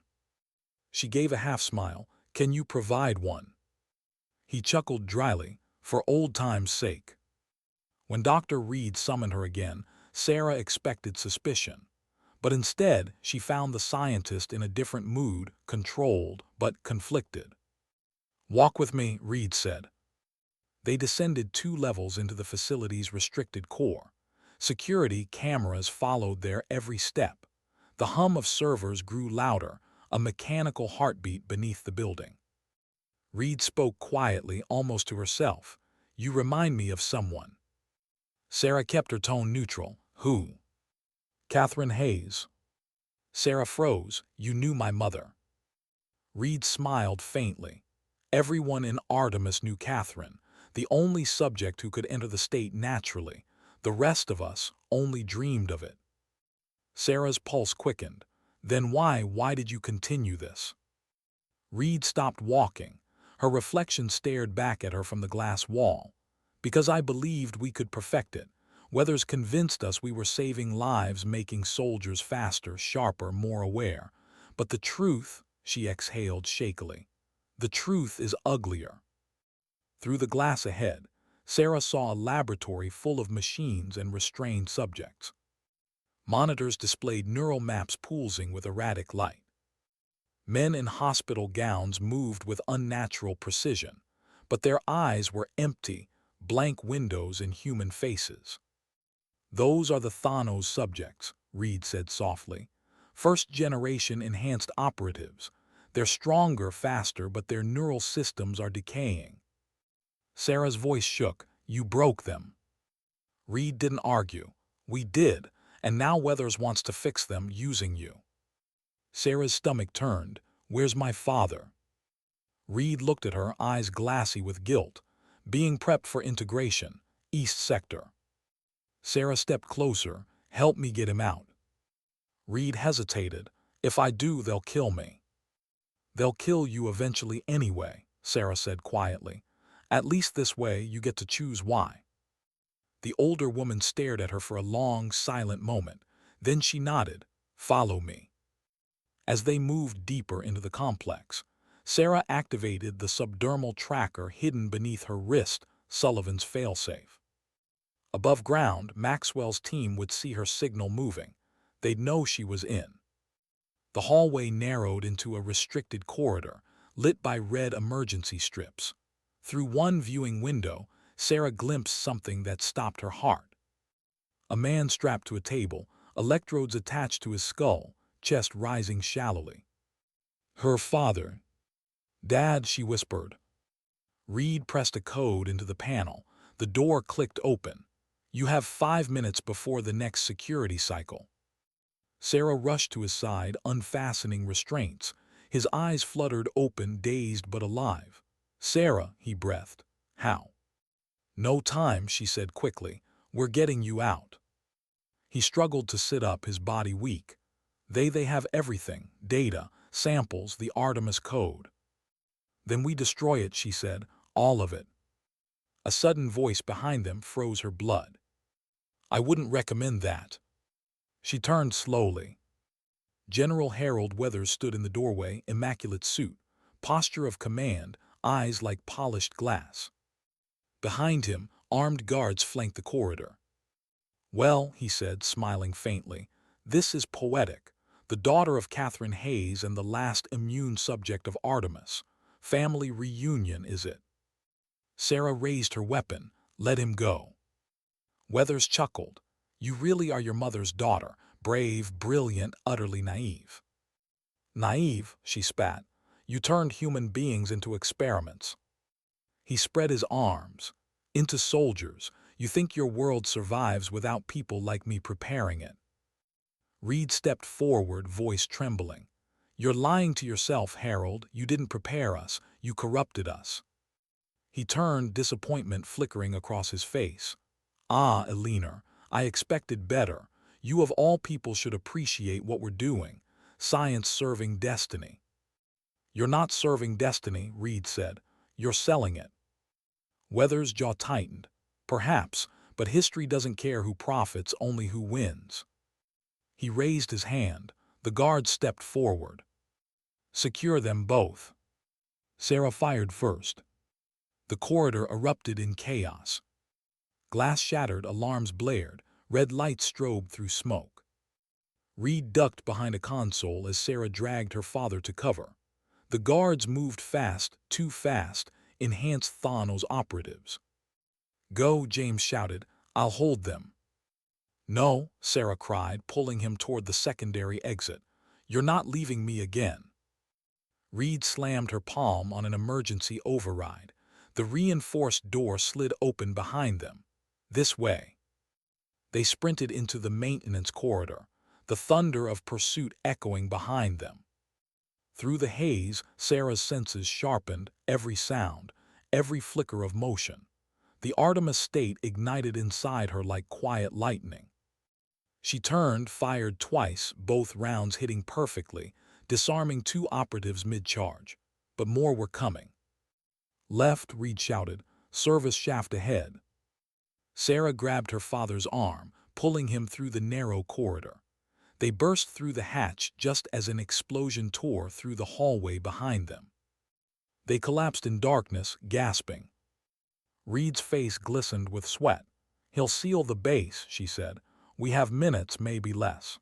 She gave a half-smile. Can you provide one? He chuckled dryly. For old time's sake. When Dr. Reed summoned her again, Sarah expected suspicion. But instead, she found the scientist in a different mood, controlled but conflicted. Walk with me, Reed said. They descended 2 levels into the facility's restricted core. Security cameras followed their every step. The hum of servers grew louder, a mechanical heartbeat beneath the building. Reed spoke quietly, almost to herself. You remind me of someone. Sarah kept her tone neutral. Who? Catherine Hayes. Sarah froze. You knew my mother. Reed smiled faintly. Everyone in Artemis knew Catherine, the only subject who could enter the state naturally. The rest of us only dreamed of it. Sarah's pulse quickened. Then why did you continue this? Reed stopped walking. Her reflection stared back at her from the glass wall. Because I believed we could perfect it. Weathers convinced us we were saving lives, making soldiers faster, sharper, more aware. But the truth, she exhaled shakily, the truth is uglier. Through the glass ahead, Sarah saw a laboratory full of machines and restrained subjects. Monitors displayed neural maps pulsing with erratic light. Men in hospital gowns moved with unnatural precision, but their eyes were empty, blank windows in human faces. Those are the Thanos subjects, Reed said softly. First-generation enhanced operatives. They're stronger, faster, but their neural systems are decaying. Sarah's voice shook. You broke them. Reed didn't argue. We did, and now Weathers wants to fix them using you. Sarah's stomach turned. Where's my father? Reed looked at her, eyes glassy with guilt. Being prepped for integration. East Sector. Sarah stepped closer. Help me get him out. Reed hesitated. If I do, they'll kill me. They'll kill you eventually anyway, Sarah said quietly. At least this way you get to choose why. The older woman stared at her for a long, silent moment. Then she nodded. Follow me. As they moved deeper into the complex, Sarah activated the subdermal tracker hidden beneath her wrist, Sullivan's failsafe. Above ground, Maxwell's team would see her signal moving. They'd know she was in. The hallway narrowed into a restricted corridor, lit by red emergency strips. Through one viewing window, Sarah glimpsed something that stopped her heart. A man strapped to a table, electrodes attached to his skull, chest rising shallowly. Her father. Dad, she whispered. Reed pressed a code into the panel. The door clicked open. You have 5 minutes before the next security cycle. Sarah rushed to his side, unfastening restraints. His eyes fluttered open, dazed but alive. Sarah, he breathed. How? No time, she said quickly. We're getting you out. He struggled to sit up, his body weak. They have everything, data, samples, the Artemis code. Then we destroy it, she said, all of it. A sudden voice behind them froze her blood. I wouldn't recommend that. She turned slowly. General Harold Weathers stood in the doorway, immaculate suit, posture of command, eyes like polished glass. Behind him, armed guards flanked the corridor. Well, he said, smiling faintly, this is poetic. The daughter of Catherine Hayes and the last immune subject of Artemis. Family reunion, is it? Sarah raised her weapon. Let him go. Weathers chuckled. You really are your mother's daughter, brave, brilliant, utterly naive. Naive, she spat. You turned human beings into experiments. He spread his arms. Into soldiers. You think your world survives without people like me preparing it. Reed stepped forward, voice trembling. You're lying to yourself, Harold. You didn't prepare us. You corrupted us. He turned, disappointment flickering across his face. Ah, Eleanor, I expected better. You of all people should appreciate what we're doing. Science serving destiny. You're not serving destiny, Reed said. You're selling it. Weathers' jaw tightened. Perhaps, but history doesn't care who profits, only who wins. He raised his hand. The guards stepped forward. Secure them both. Sarah fired first. The corridor erupted in chaos. Glass shattered, alarms blared, red lights strobed through smoke. Reed ducked behind a console as Sarah dragged her father to cover. The guards moved fast, too fast, enhanced Thanos operatives. Go, James shouted. I'll hold them. No, Sarah cried, pulling him toward the secondary exit. You're not leaving me again. Reed slammed her palm on an emergency override. The reinforced door slid open behind them. This way. They sprinted into the maintenance corridor, the thunder of pursuit echoing behind them. Through the haze, Sarah's senses sharpened, every sound, every flicker of motion. The Artemis state ignited inside her like quiet lightning. She turned, fired twice, both rounds hitting perfectly, disarming 2 operatives mid-charge. But more were coming. "Left," Reed shouted. "Service shaft ahead." Sarah grabbed her father's arm, pulling him through the narrow corridor. They burst through the hatch just as an explosion tore through the hallway behind them. They collapsed in darkness, gasping. Reed's face glistened with sweat. "He'll seal the base," she said. "We have minutes, maybe less."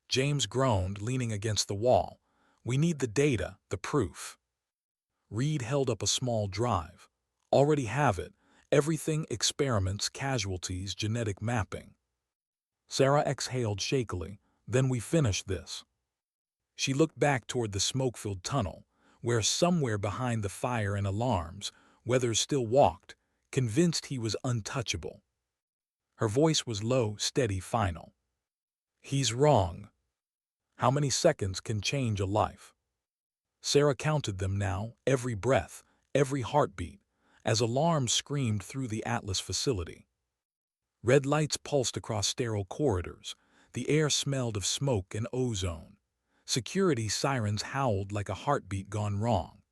James groaned, leaning against the wall. "We need the data, the proof." Reed held up a small drive. "Already have it. Everything, experiments, casualties, genetic mapping." Sarah exhaled shakily. "Then we finish this." She looked back toward the smoke-filled tunnel, where somewhere behind the fire and alarms, Weathers still walked, convinced he was untouchable. Her voice was low, steady, final. "He's wrong. How many seconds can change a life?" Sarah counted them now, every breath, every heartbeat, as alarms screamed through the Atlas facility. Red lights pulsed across sterile corridors. The air smelled of smoke and ozone. Security sirens howled like a heartbeat gone wrong.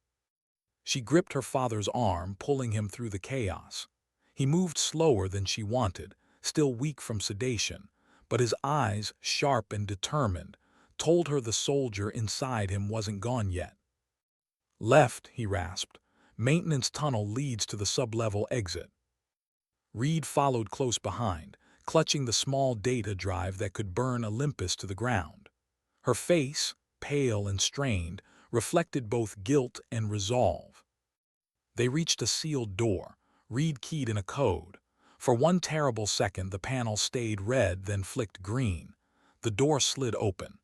She gripped her father's arm, pulling him through the chaos. He moved slower than she wanted, still weak from sedation, but his eyes, sharp and determined, told her the soldier inside him wasn't gone yet. "Left," he rasped. "Maintenance tunnel leads to the sub-level exit." Reed followed close behind, clutching the small data drive that could burn Olympus to the ground. Her face, pale and strained, reflected both guilt and resolve. They reached a sealed door. Reed keyed in a code. For one terrible second the panel stayed red, then flicked green. The door slid open.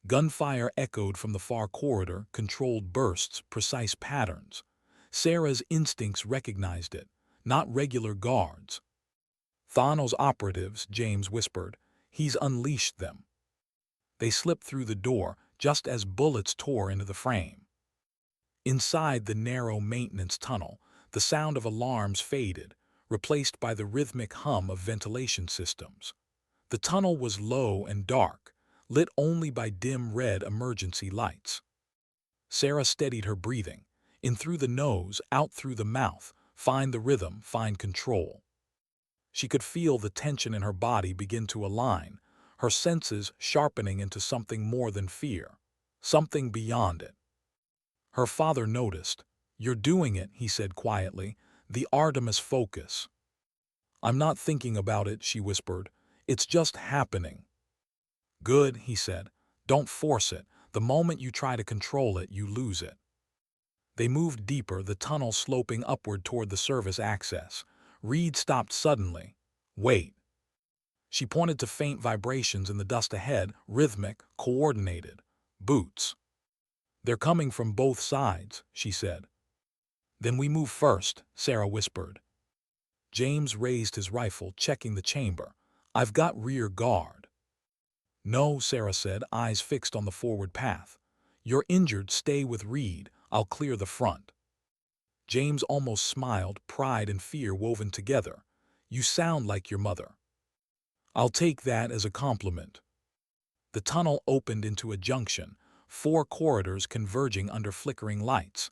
Gunfire echoed from the far corridor, controlled bursts, precise patterns. Sarah's instincts recognized it, not regular guards. "Thanos operatives," James whispered. "He's unleashed them." They slipped through the door just as bullets tore into the frame. Inside the narrow maintenance tunnel, the sound of alarms faded, replaced by the rhythmic hum of ventilation systems. The tunnel was low and dark, lit only by dim red emergency lights. Sarah steadied her breathing. In through the nose, out through the mouth, find the rhythm, find control. She could feel the tension in her body begin to align, her senses sharpening into something more than fear, something beyond it. Her father noticed. "You're doing it," he said quietly, "the Artemis focus." "I'm not thinking about it," she whispered. "It's just happening." "Good," he said. "Don't force it. The moment you try to control it, you lose it." They moved deeper, the tunnel sloping upward toward the service access. Reed stopped suddenly. "Wait." She pointed to faint vibrations in the dust ahead, rhythmic, coordinated. "Boots." "They're coming from both sides," she said. "Then we move first," Sarah whispered. James raised his rifle, checking the chamber. "I've got rear guard." "No," Sarah said, eyes fixed on the forward path. "You're injured, stay with Reed. I'll clear the front." James almost smiled, pride and fear woven together. "You sound like your mother." "I'll take that as a compliment." The tunnel opened into a junction, 4 corridors converging under flickering lights.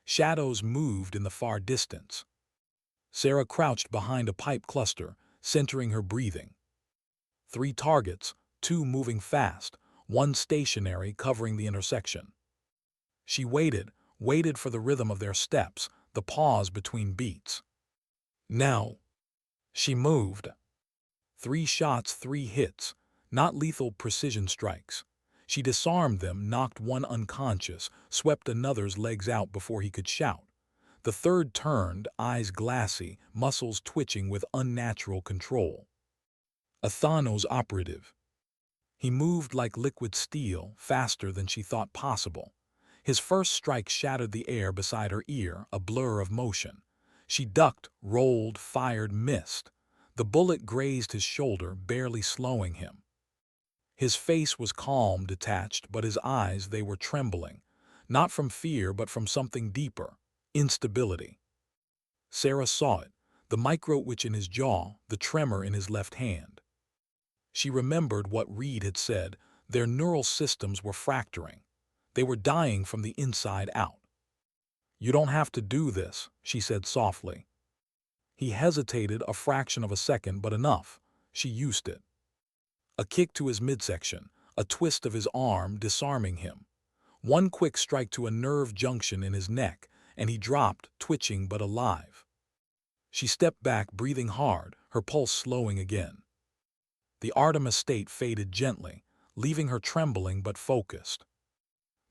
Shadows moved in the far distance. Sarah crouched behind a pipe cluster, centering her breathing. 3 targets, 2 moving fast, 1 stationary covering the intersection. She waited for the rhythm of their steps, the pause between beats. Now. She moved. 3 shots, 3 hits, not lethal precision strikes. She disarmed them, knocked one unconscious, swept another's legs out before he could shout. The third turned, eyes glassy, muscles twitching with unnatural control. A Thanos operative. He moved like liquid steel, faster than she thought possible. His first strike shattered the air beside her ear, a blur of motion. She ducked, rolled, fired, missed. The bullet grazed his shoulder, barely slowing him. His face was calm, detached, but his eyes, they were trembling. Not from fear, but from something deeper. Instability. Sarah saw it, the micro-twitch in his jaw, the tremor in his left hand. She remembered what Reed had said. Their neural systems were fracturing. They were dying from the inside out. "You don't have to do this," she said softly. He hesitated a fraction of a second, but enough. She used it. A kick to his midsection, a twist of his arm disarming him. One quick strike to a nerve junction in his neck, and he dropped, twitching but alive. She stepped back, breathing hard, her pulse slowing again. The Artem estate faded gently, leaving her trembling but focused.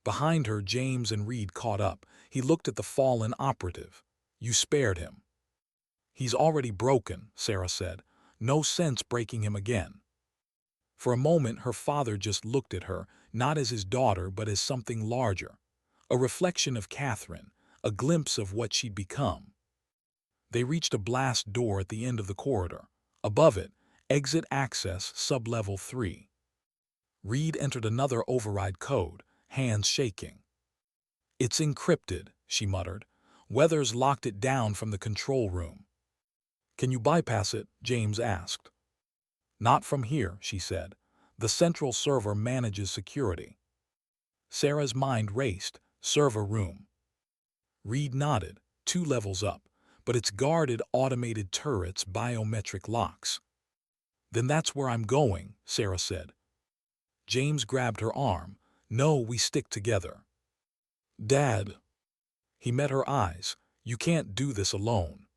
Behind her, James and Reed caught up. He looked at the fallen operative. "You spared him." "He's already broken," Sarah said. "No sense breaking him again." For a moment, her father just looked at her, not as his daughter but as something larger. A reflection of Catherine, a glimpse of what she'd become. They reached a blast door at the end of the corridor. Above it, exit access sub-level 3. Reed entered another override code, hands shaking. "It's encrypted," she muttered. "Weathers locked it down from the control room." "Can you bypass it?" James asked. "Not from here," she said. "The central server manages security." Sarah's mind raced. Server room. Reed nodded. 2 levels up, but it's guarded automated turrets, biometric locks. "Then that's where I'm going," Sarah said. James grabbed her arm. "No, we stick together." "Dad." He met her eyes. "You can't do this alone."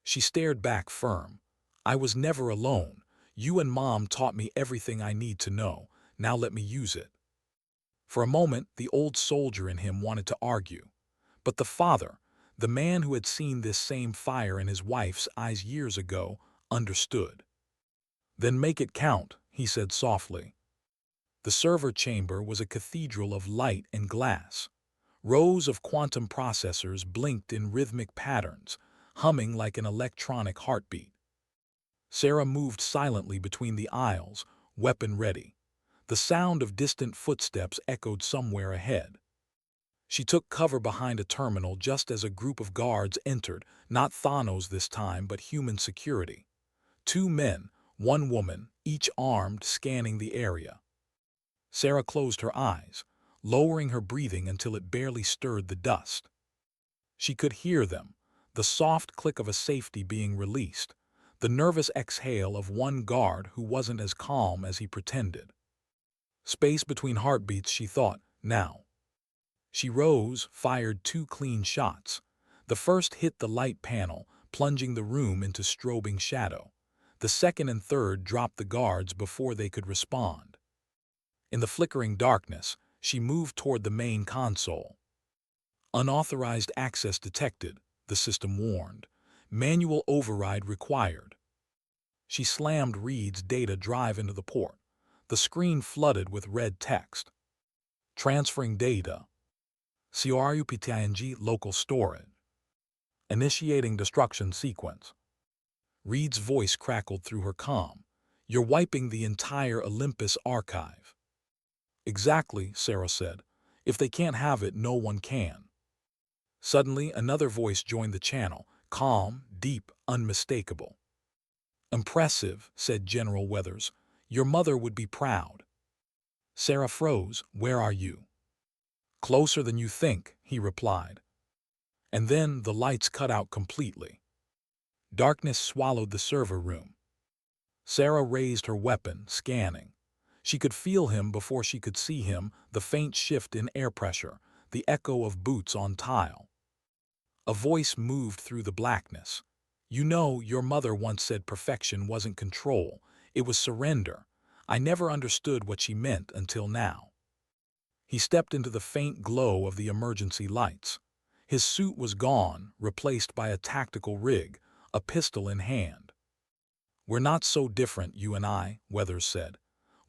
She stared back firm. "I was never alone. You and Mom taught me everything I need to know. Now let me use it." For a moment, the old soldier in him wanted to argue. But the father, the man who had seen this same fire in his wife's eyes years ago, understood. "Then make it count," he said softly. The server chamber was a cathedral of light and glass. Rows of quantum processors blinked in rhythmic patterns, humming like an electronic heartbeat. Sarah moved silently between the aisles, weapon ready. The sound of distant footsteps echoed somewhere ahead. She took cover behind a terminal just as a group of guards entered, not Thanos this time, but human security. 2 men, 1 woman, each armed, scanning the area. Sarah closed her eyes, lowering her breathing until it barely stirred the dust. She could hear them, the soft click of a safety being released, the nervous exhale of one guard who wasn't as calm as he pretended. Space between heartbeats, she thought, now. She rose, fired 2 clean shots. The first hit the light panel, plunging the room into strobing shadow. The second and third dropped the guards before they could respond. In the flickering darkness, she moved toward the main console. "Unauthorized access detected," the system warned. "Manual override required." She slammed Reed's data drive into the port. The screen flooded with red text. "Transferring data. CRUPTING local storage. Initiating destruction sequence." Reed's voice crackled through her comm. "You're wiping the entire Olympus archive." "Exactly," Sarah said. "If they can't have it, no one can." Suddenly, another voice joined the channel, calm, deep, unmistakable. "Impressive," said General Weathers. "Your mother would be proud." Sarah froze. "Where are you?" "Closer than you think," he replied. And then the lights cut out completely. Darkness swallowed the server room. Sarah raised her weapon, scanning. She could feel him before she could see him, the faint shift in air pressure, the echo of boots on tile. A voice moved through the blackness. "You know, your mother once said perfection wasn't control, it was surrender. I never understood what she meant until now." He stepped into the faint glow of the emergency lights. His suit was gone, replaced by a tactical rig, a pistol in hand. "We're not so different, you and I," Weathers said.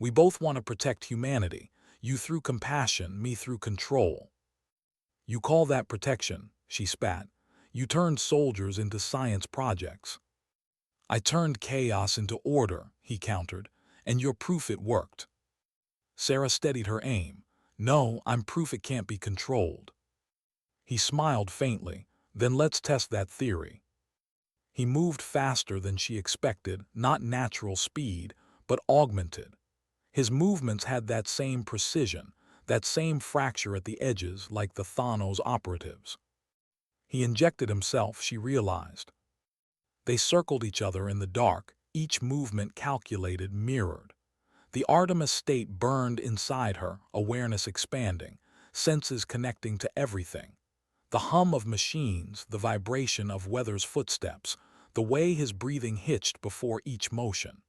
"We both want to protect humanity, you through compassion, me through control." "You call that protection," she spat. "You turned soldiers into science projects." "I turned chaos into order," he countered, "and you're proof it worked." Sarah steadied her aim. "No, I'm proof it can't be controlled." He smiled faintly. "Then let's test that theory." He moved faster than she expected, not natural speed, but augmented. His movements had that same precision, that same fracture at the edges like the Thanos operatives. He injected himself, she realized. They circled each other in the dark, each movement calculated, mirrored. The Artemis state burned inside her, awareness expanding, senses connecting to everything. The hum of machines, the vibration of Weather's footsteps, the way his breathing hitched before each motion.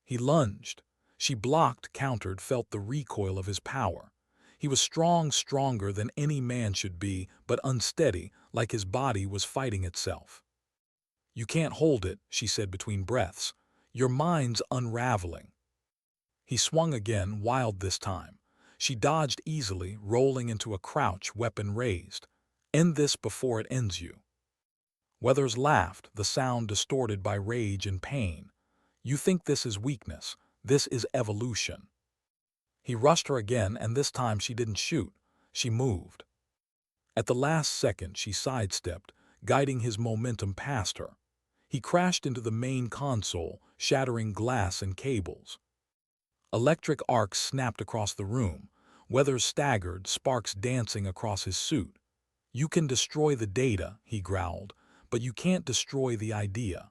He lunged. She blocked, countered, felt the recoil of his power. He was strong, stronger than any man should be, but unsteady, like his body was fighting itself. "You can't hold it," she said between breaths. "Your mind's unraveling." He swung again, wild this time. She dodged easily, rolling into a crouch, weapon raised. "End this before it ends you." Weathers laughed, the sound distorted by rage and pain. "You think this is weakness. This is evolution." He rushed her again, and this time she didn't shoot. She moved. At the last second, she sidestepped, guiding his momentum past her. He crashed into the main console, shattering glass and cables. Electric arcs snapped across the room. Weathers staggered, sparks dancing across his suit. "You can destroy the data," he growled, "but you can't destroy the idea."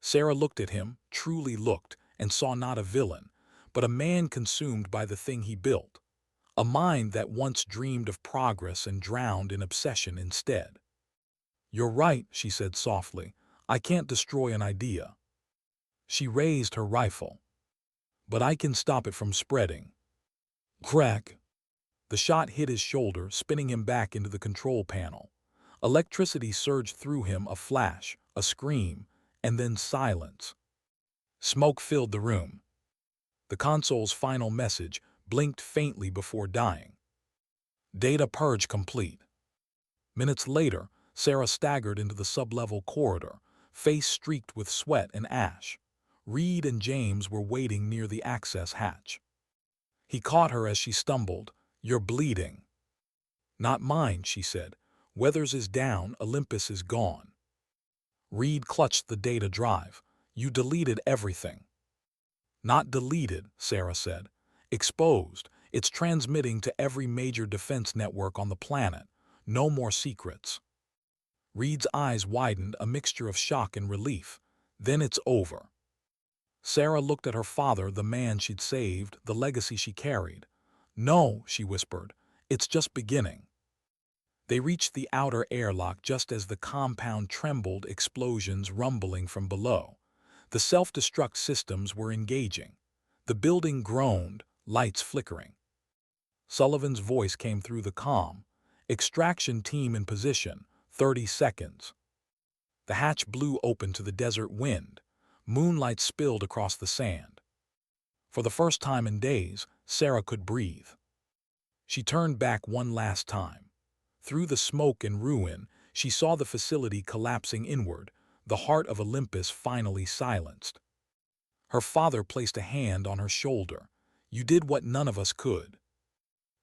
Sarah looked at him, truly looked, and saw not a villain, but a man consumed by the thing he built. A mind that once dreamed of progress and drowned in obsession instead. "You're right," she said softly. "I can't destroy an idea." She raised her rifle. "But I can stop it from spreading." Crack! The shot hit his shoulder, spinning him back into the control panel. Electricity surged through him, a flash, a scream, and then silence. Smoke filled the room. The console's final message blinked faintly before dying. "Data purge complete." Minutes later, Sarah staggered into the sublevel corridor, face streaked with sweat and ash. Reed and James were waiting near the access hatch. He caught her as she stumbled. "You're bleeding." "Not mine," she said. "Weathers is down, Olympus is gone." Reed clutched the data drive. "You deleted everything." "Not deleted," Sarah said. "Exposed. It's transmitting to every major defense network on the planet. No more secrets." Reed's eyes widened, a mixture of shock and relief. "Then it's over." Sarah looked at her father, the man she'd saved, the legacy she carried. "No," she whispered. "It's just beginning." They reached the outer airlock just as the compound trembled, explosions rumbling from below. The self-destruct systems were engaging. The building groaned, lights flickering. Sullivan's voice came through the comm. "Extraction team in position, 30 seconds." The hatch blew open to the desert wind. Moonlight spilled across the sand. For the first time in days, Sarah could breathe. She turned back one last time. Through the smoke and ruin, she saw the facility collapsing inward, the heart of Olympus finally silenced. Her father placed a hand on her shoulder. "You did what none of us could."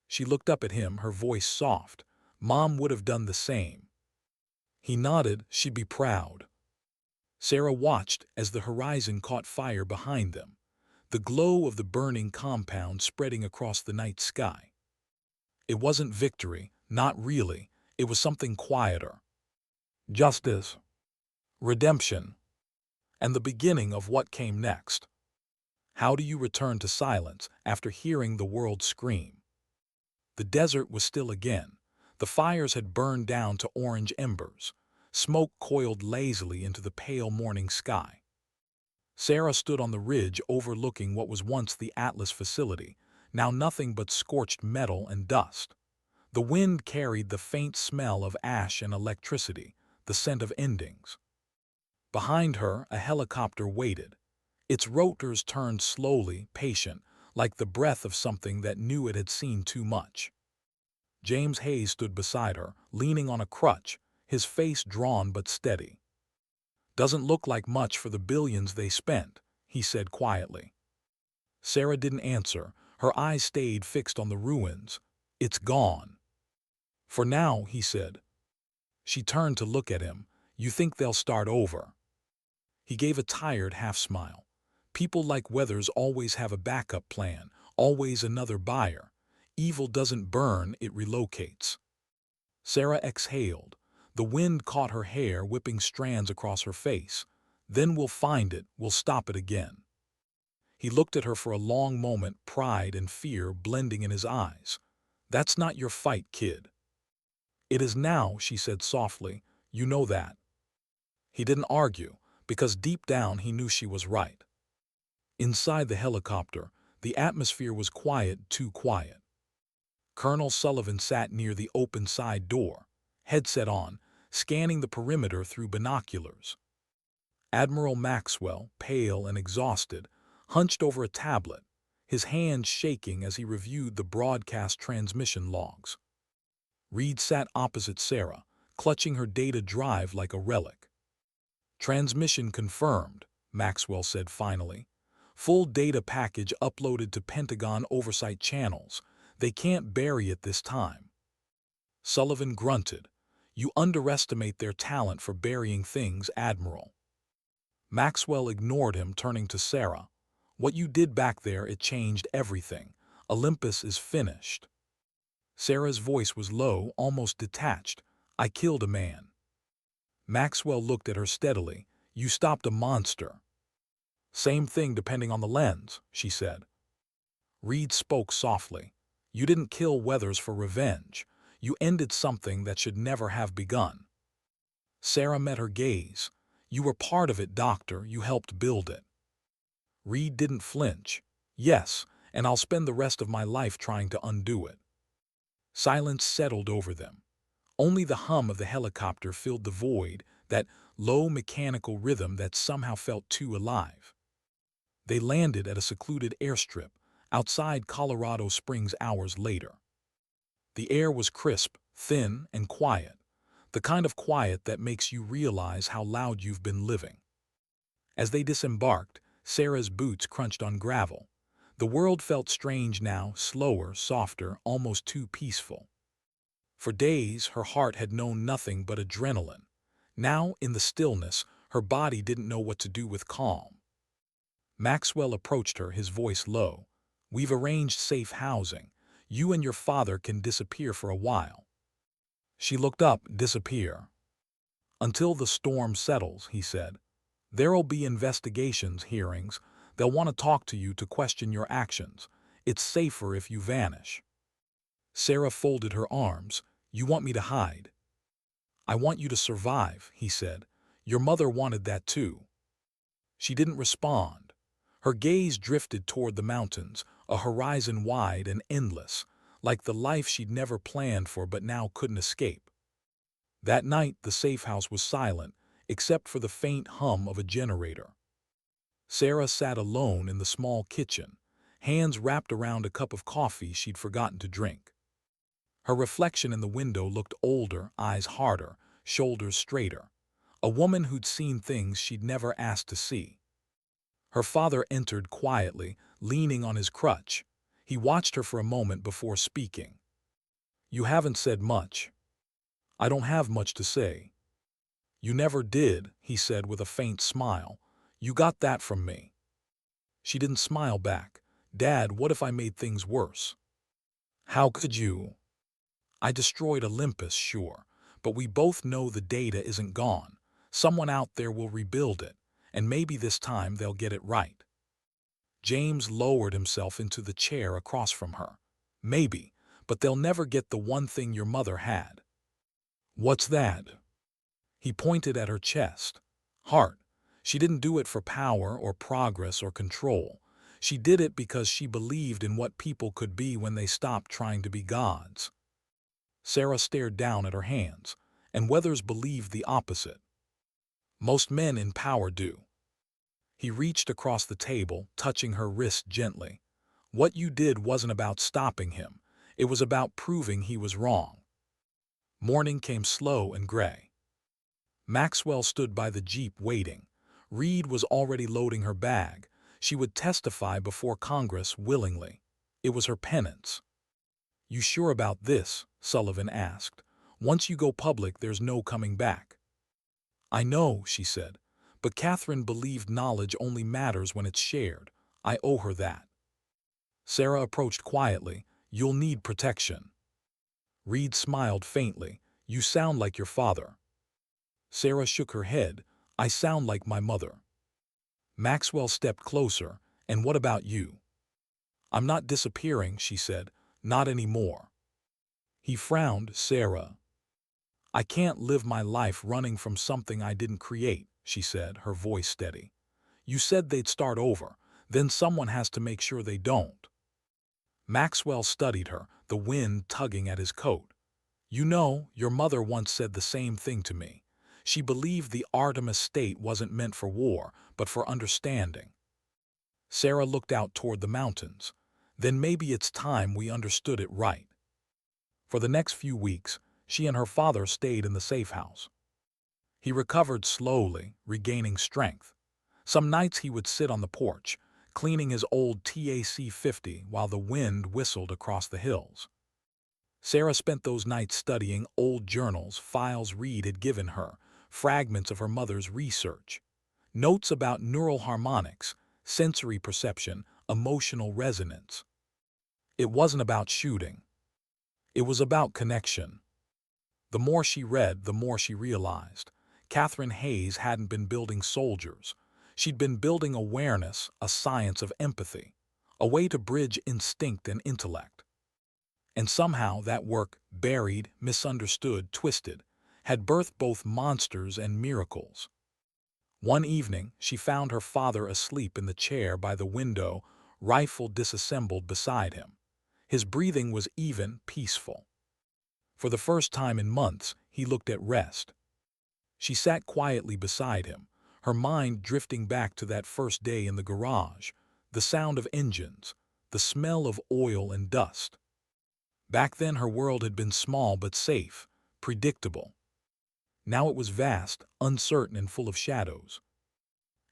She looked up at him, her voice soft. "Mom would have done the same." He nodded. "She'd be proud." Sarah watched as the horizon caught fire behind them, the glow of the burning compound spreading across the night sky. It wasn't victory, not really. It was something quieter. Justice. Redemption. And the beginning of what came next. How do you return to silence after hearing the world scream? The desert was still again. The fires had burned down to orange embers. Smoke coiled lazily into the pale morning sky. Sarah stood on the ridge overlooking what was once the Atlas facility, now nothing but scorched metal and dust. The wind carried the faint smell of ash and electricity, the scent of endings. Behind her, a helicopter waited. Its rotors turned slowly, patient, like the breath of something that knew it had seen too much. James Hayes stood beside her, leaning on a crutch, his face drawn but steady. "Doesn't look like much for the billions they spent," he said quietly. Sarah didn't answer. Her eyes stayed fixed on the ruins. "It's gone." "For now," he said. She turned to look at him. "You think they'll start over?" He gave a tired half-smile. People like Weathers always have a backup plan, always another buyer. Evil doesn't burn, it relocates. Sarah exhaled. The wind caught her hair, whipping strands across her face. Then we'll find it, we'll stop it again. He looked at her for a long moment, pride and fear blending in his eyes. That's not your fight, kid. It is now, she said softly. You know that. He didn't argue, because deep down he knew she was right. Inside the helicopter, the atmosphere was quiet, too quiet. Colonel Sullivan sat near the open side door, headset on, scanning the perimeter through binoculars. Admiral Maxwell, pale and exhausted, hunched over a tablet, his hands shaking as he reviewed the broadcast transmission logs. Reed sat opposite Sarah, clutching her data drive like a relic. Transmission confirmed, Maxwell said finally. Full data package uploaded to Pentagon oversight channels. They can't bury it this time. Sullivan grunted. You underestimate their talent for burying things, Admiral. Maxwell ignored him, turning to Sarah. What you did back there, it changed everything. Olympus is finished. Sarah's voice was low, almost detached. I killed a man. Maxwell looked at her steadily. You stopped a monster. Same thing depending on the lens, she said. Reed spoke softly. You didn't kill Weathers for revenge. You ended something that should never have begun. Sarah met her gaze. You were part of it, Doctor. You helped build it. Reed didn't flinch. Yes, and I'll spend the rest of my life trying to undo it. Silence settled over them. Only the hum of the helicopter filled the void, that low mechanical rhythm that somehow felt too alive. They landed at a secluded airstrip outside Colorado Springs hours later. The air was crisp, thin, and quiet, the kind of quiet that makes you realize how loud you've been living. As they disembarked, Sarah's boots crunched on gravel. The world felt strange now, slower, softer, almost too peaceful. For days, her heart had known nothing but adrenaline. Now, in the stillness, her body didn't know what to do with calm. Maxwell approached her, his voice low. We've arranged safe housing. You and your father can disappear for a while. She looked up. Disappear? Until the storm settles, he said. There'll be investigations, hearings. They'll want to talk to you, to question your actions. It's safer if you vanish. Sarah folded her arms. You want me to hide? I want you to survive, he said. Your mother wanted that too. She didn't respond. Her gaze drifted toward the mountains, a horizon wide and endless, like the life she'd never planned for but now couldn't escape. That night, the safe house was silent, except for the faint hum of a generator. Sarah sat alone in the small kitchen, hands wrapped around a cup of coffee she'd forgotten to drink. Her reflection in the window looked older, eyes harder, shoulders straighter. A woman who'd seen things she'd never asked to see. Her father entered quietly, leaning on his crutch. He watched her for a moment before speaking. You haven't said much. I don't have much to say. You never did, he said with a faint smile. You got that from me. She didn't smile back. Dad, what if I made things worse? How could you? I destroyed Olympus, sure, but we both know the data isn't gone. Someone out there will rebuild it, and maybe this time they'll get it right. James lowered himself into the chair across from her. Maybe, but they'll never get the one thing your mother had. What's that? He pointed at her chest. Heart. She didn't do it for power or progress or control. She did it because she believed in what people could be when they stopped trying to be gods. Sarah stared down at her hands, and Weathers believed the opposite. Most men in power do. He reached across the table, touching her wrist gently. What you did wasn't about stopping him. It was about proving he was wrong. Morning came slow and gray. Maxwell stood by the jeep waiting. Reed was already loading her bag. She would testify before Congress willingly. It was her penance. You sure about this? Sullivan asked. Once you go public, there's no coming back. I know, she said, But Catherine believed knowledge only matters when it's shared. I owe her that. Sarah approached quietly. You'll need protection. Reed smiled faintly. You sound like your father. Sarah shook her head. I sound like my mother. Maxwell stepped closer. And what about you? I'm not disappearing, she said. Not anymore. He frowned. Sarah. I can't live my life running from something I didn't create, she said, her voice steady. You said they'd start over. Then someone has to make sure they don't. Maxwell studied her, the wind tugging at his coat. You know, your mother once said the same thing to me. She believed the Artemis state wasn't meant for war, but for understanding. Sarah looked out toward the mountains. Then maybe it's time we understood it right. For the next few weeks, she and her father stayed in the safe house. He recovered slowly, regaining strength. Some nights he would sit on the porch, cleaning his old TAC-50 while the wind whistled across the hills. Sarah spent those nights studying old journals, files Reed had given her, fragments of her mother's research, notes about neural harmonics, sensory perception, emotional resonance. It wasn't about shooting. It was about connection. The more she read, the more she realized. Catherine Hayes hadn't been building soldiers. She'd been building awareness, a science of empathy, a way to bridge instinct and intellect. And somehow that work, buried, misunderstood, twisted, had birthed both monsters and miracles. One evening, she found her father asleep in the chair by the window, rifle disassembled beside him. His breathing was even, peaceful. For the first time in months, he looked at rest. She sat quietly beside him, her mind drifting back to that first day in the garage, the sound of engines, the smell of oil and dust. Back then her world had been small but safe, predictable. Now it was vast, uncertain, and full of shadows.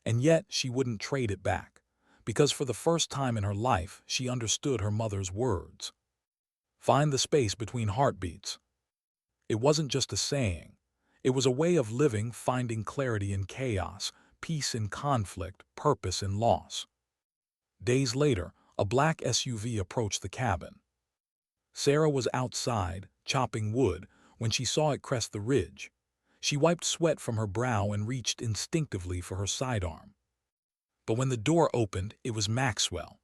And yet she wouldn't trade it back, because for the first time in her life she understood her mother's words. Find the space between heartbeats. It wasn't just a saying. It was a way of living, finding clarity in chaos, peace in conflict, purpose in loss. Days later, a black SUV approached the cabin. Sarah was outside, chopping wood, when she saw it crest the ridge. She wiped sweat from her brow and reached instinctively for her sidearm. But when the door opened, it was Maxwell.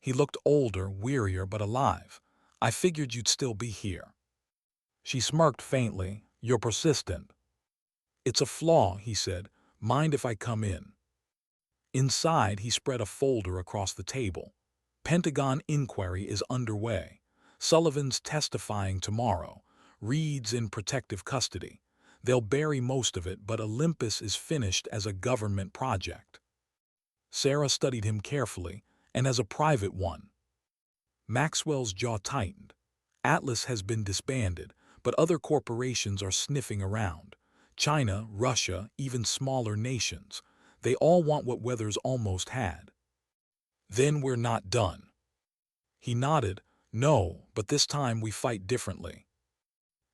He looked older, wearier, but alive. I figured you'd still be here. She smirked faintly. You're persistent. It's a flaw, he said. Mind if I come in? Inside, he spread a folder across the table. Pentagon inquiry is underway. Sullivan's testifying tomorrow. Reed's in protective custody. They'll bury most of it, but Olympus is finished as a government project. Sarah studied him carefully, and as a private one. Maxwell's jaw tightened. Atlas has been disbanded, but other corporations are sniffing around. China, Russia, even smaller nations. They all want what Weathers almost had. Then we're not done. He nodded. No, but this time we fight differently.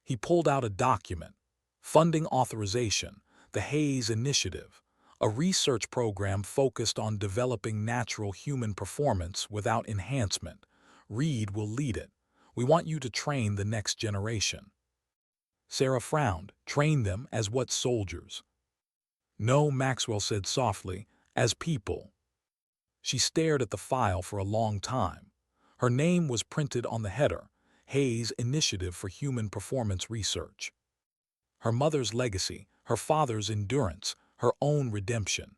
He pulled out a document. Funding authorization, the Hayes Initiative, a research program focused on developing natural human performance without enhancement. Reed will lead it. We want you to train the next generation. Sarah frowned. Train them as what soldiers? No, Maxwell said softly, as people. She stared at the file for a long time. Her name was printed on the header, Hayes Initiative for Human Performance Research. Her mother's legacy, her father's endurance, her own redemption.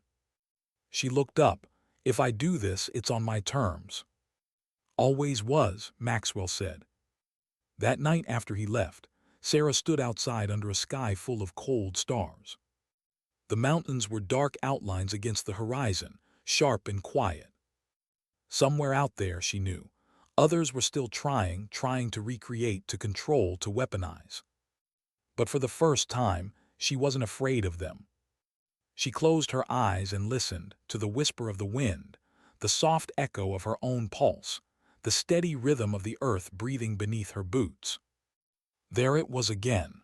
She looked up. If I do this, it's on my terms. Always was, Maxwell said. That night after he left, Sarah stood outside under a sky full of cold stars. The mountains were dark outlines against the horizon, sharp and quiet. Somewhere out there, she knew, others were still trying to recreate, to control, to weaponize. But for the first time, she wasn't afraid of them. She closed her eyes and listened to the whisper of the wind, the soft echo of her own pulse, the steady rhythm of the earth breathing beneath her boots. There it was again.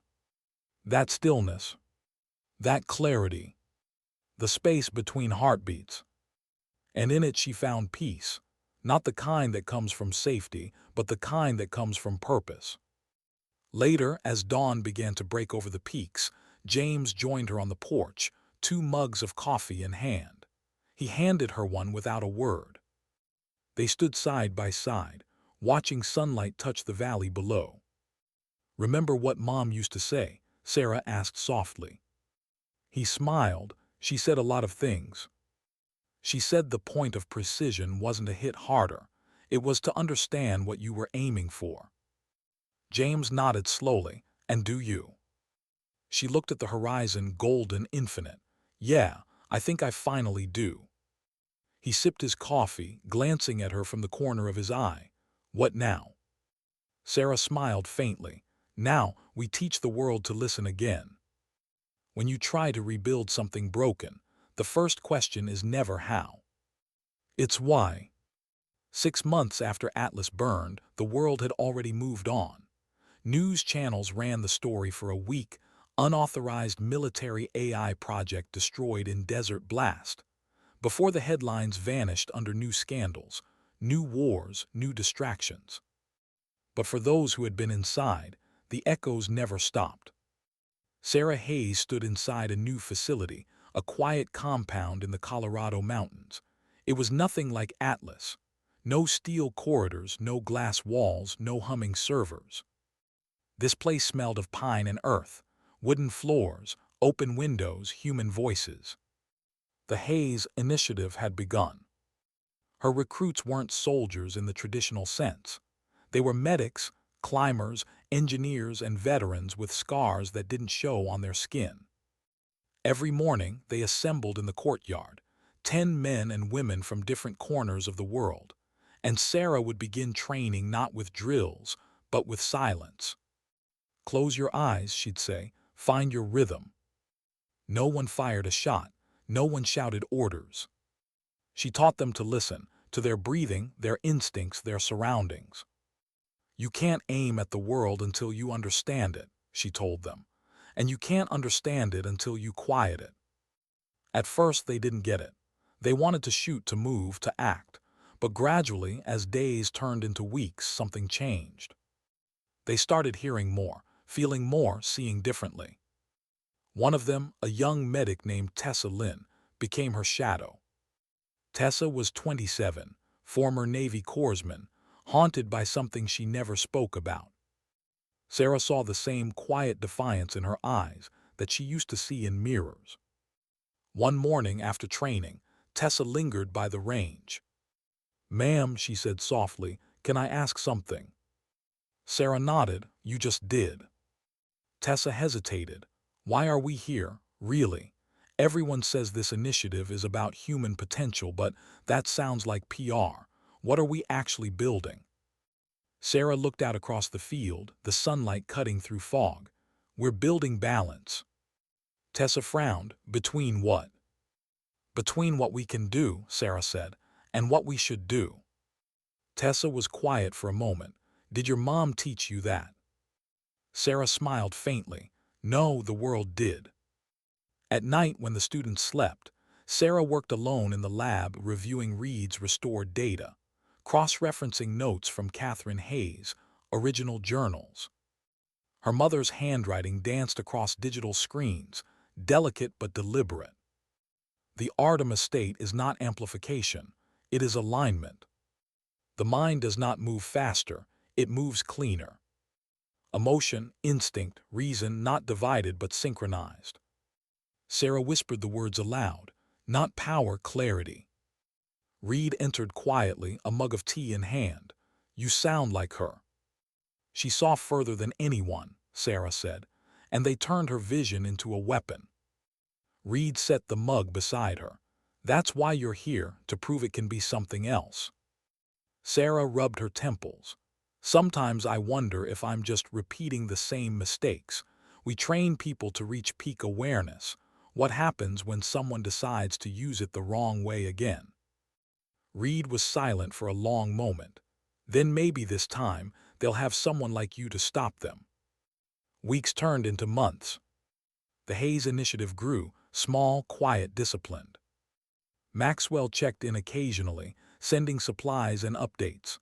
That stillness. That clarity. the space between heartbeats. And in it she found peace, not the kind that comes from safety, but the kind that comes from purpose. Later, as dawn began to break over the peaks, James joined her on the porch, 2 mugs of coffee in hand. He handed her one without a word. They stood side by side, watching sunlight touch the valley below. "Remember what Mom used to say?" Sarah asked softly. He smiled. "She said a lot of things. She said the point of precision wasn't to hit harder. It was to understand what you were aiming for." James nodded slowly. "And do you?" She looked at the horizon, golden, infinite. "Yeah, I think I finally do." He sipped his coffee, glancing at her from the corner of his eye. "What now?" Sarah smiled faintly. "Now, we teach the world to listen again. When you try to rebuild something broken, the first question is never how. It's why." 6 months after Atlas burned, the world had already moved on. News channels ran the story for a week: unauthorized military AI project destroyed in desert blast. Before the headlines vanished under new scandals, new wars, new distractions. But for those who had been inside, the echoes never stopped. Sarah Hayes stood inside a new facility, a quiet compound in the Colorado mountains. It was nothing like Atlas. No steel corridors, no glass walls, no humming servers. This place smelled of pine and earth, wooden floors, open windows, human voices. The Hayes Initiative had begun. Her recruits weren't soldiers in the traditional sense. They were medics, climbers, engineers, and veterans with scars that didn't show on their skin. Every morning, they assembled in the courtyard, 10 men and women from different corners of the world, and Sarah would begin training not with drills, but with silence. "Close your eyes," she'd say, "find your rhythm." No one fired a shot, no one shouted orders. She taught them to listen, to their breathing, their instincts, their surroundings. "You can't aim at the world until you understand it," she told them, "and you can't understand it until you quiet it." At first they didn't get it. They wanted to shoot, to move, to act. But gradually, as days turned into weeks, something changed. They started hearing more, feeling more, seeing differently. One of them, a young medic named Tessa, became her shadow. Tessa was 27, former Navy corpsman, haunted by something she never spoke about. Sarah saw the same quiet defiance in her eyes that she used to see in mirrors. One morning after training, Tessa lingered by the range. "Ma'am," she said softly, "can I ask something?" Sarah nodded. "You just did." Tessa hesitated. "Why are we here, really? Everyone says this initiative is about human potential, but that sounds like PR. What are we actually building?" Sarah looked out across the field, the sunlight cutting through fog. "We're building balance." Tessa frowned. "Between what?" "Between what we can do," Sarah said, "and what we should do." Tessa was quiet for a moment. "Did your mom teach you that?" Sarah smiled faintly. "No, the world did." At night, when the students slept, Sarah worked alone in the lab, reviewing Reed's restored data, cross-referencing notes from Catherine Hayes, original journals. Her mother's handwriting danced across digital screens, delicate but deliberate. The art of estate is not amplification, it is alignment. The mind does not move faster, it moves cleaner. Emotion, instinct, reason not divided but synchronized. Sarah whispered the words aloud. "Not power, clarity." Reed entered quietly, a mug of tea in hand. "You sound like her." "She saw further than anyone," Sarah said, "and they turned her vision into a weapon." Reed set the mug beside her. "That's why you're here, to prove it can be something else." Sarah rubbed her temples. "Sometimes I wonder if I'm just repeating the same mistakes. We train people to reach peak awareness. What happens when someone decides to use it the wrong way again?" Reed was silent for a long moment. "Then maybe this time they'll have someone like you to stop them." Weeks turned into months. The Hayes Initiative grew, Small, quiet, disciplined. Maxwell checked in occasionally, sending supplies and updates.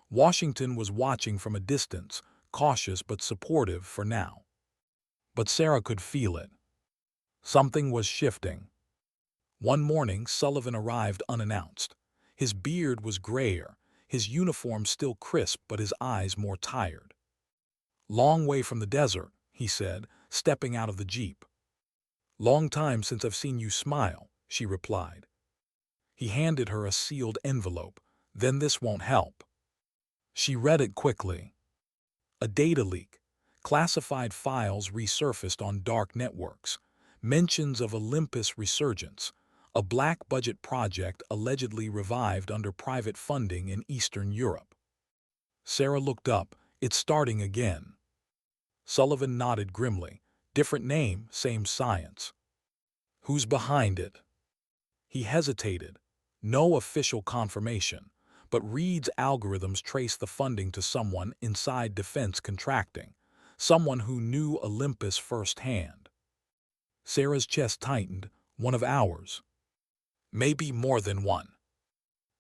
Washington was watching from a distance, cautious but supportive for now. But Sarah could feel it. Something was shifting. One morning, Sullivan arrived unannounced. His beard was grayer, his uniform still crisp but his eyes more tired. "Long way from the desert," he said, stepping out of the jeep. "Long time since I've seen you smile," she replied. He handed her a sealed envelope. "Then this won't help." She read it quickly. A data leak. Classified files resurfaced on dark networks. Mentions of Olympus resurgence, a black-budget project allegedly revived under private funding in Eastern Europe. Sarah looked up. "It's starting again." Sullivan nodded grimly. "Different name, same science." "Who's behind it?" He hesitated. No official confirmation, but Reed's algorithms trace the funding to someone inside defense contracting, someone who knew Olympus firsthand. Sarah's chest tightened. "One of ours." "Maybe more than one."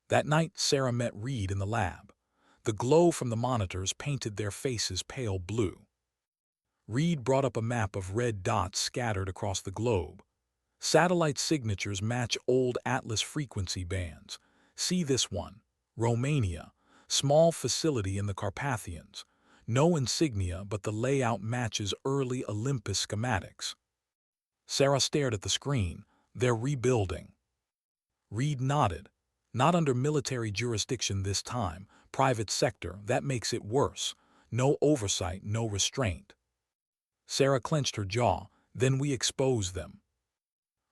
That night, Sarah met Reed in the lab. The glow from the monitors painted their faces pale blue. Reed brought up a map of red dots scattered across the globe. Satellite signatures match old Atlas frequency bands. "See this one. Romania. Small facility in the Carpathians. No insignia, but the layout matches early Olympus schematics." Sarah stared at the screen. "They're rebuilding." Reed nodded. "Not under military jurisdiction this time. Private sector, that makes it worse. No oversight, no restraint." Sarah clenched her jaw. "Then we expose them."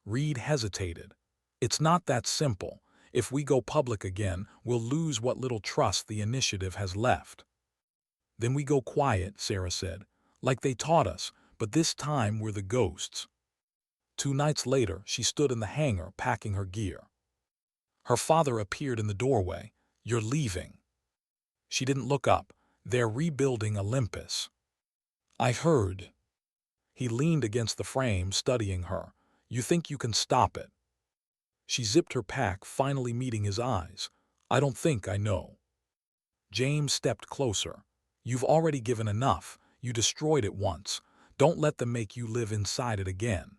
Reed hesitated. "It's not that simple. If we go public again, we'll lose what little trust the initiative has left." "Then we go quiet," Sarah said. "Like they taught us, but this time we're the ghosts." 2 nights later, she stood in the hangar packing her gear. Her father appeared in the doorway. "You're leaving." She didn't look up. "They're rebuilding Olympus." "I heard." He leaned against the frame, studying her. "You think you can stop it?" She zipped her pack, finally meeting his eyes. "I don't think I know." James stepped closer. "You've already given enough. You destroyed it once. Don't let them make you live inside it again."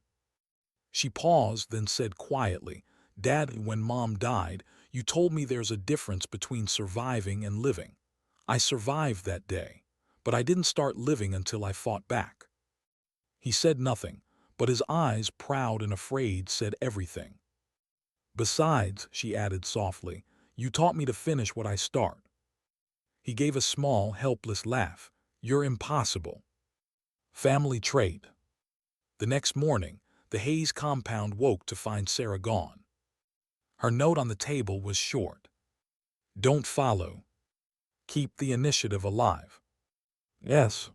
She paused, then said quietly, "Dad, when Mom died, you told me there's a difference between surviving and living. I survived that day, but I didn't start living until I fought back." He said nothing, but his eyes, proud and afraid, said everything. "Besides," she added softly, "you taught me to finish what I start." He gave a small, helpless laugh. "You're impossible." Family trait. The next morning, the Hayes compound woke to find Sarah gone. Her note on the table was short. "Don't follow. Keep the initiative alive." "Yes."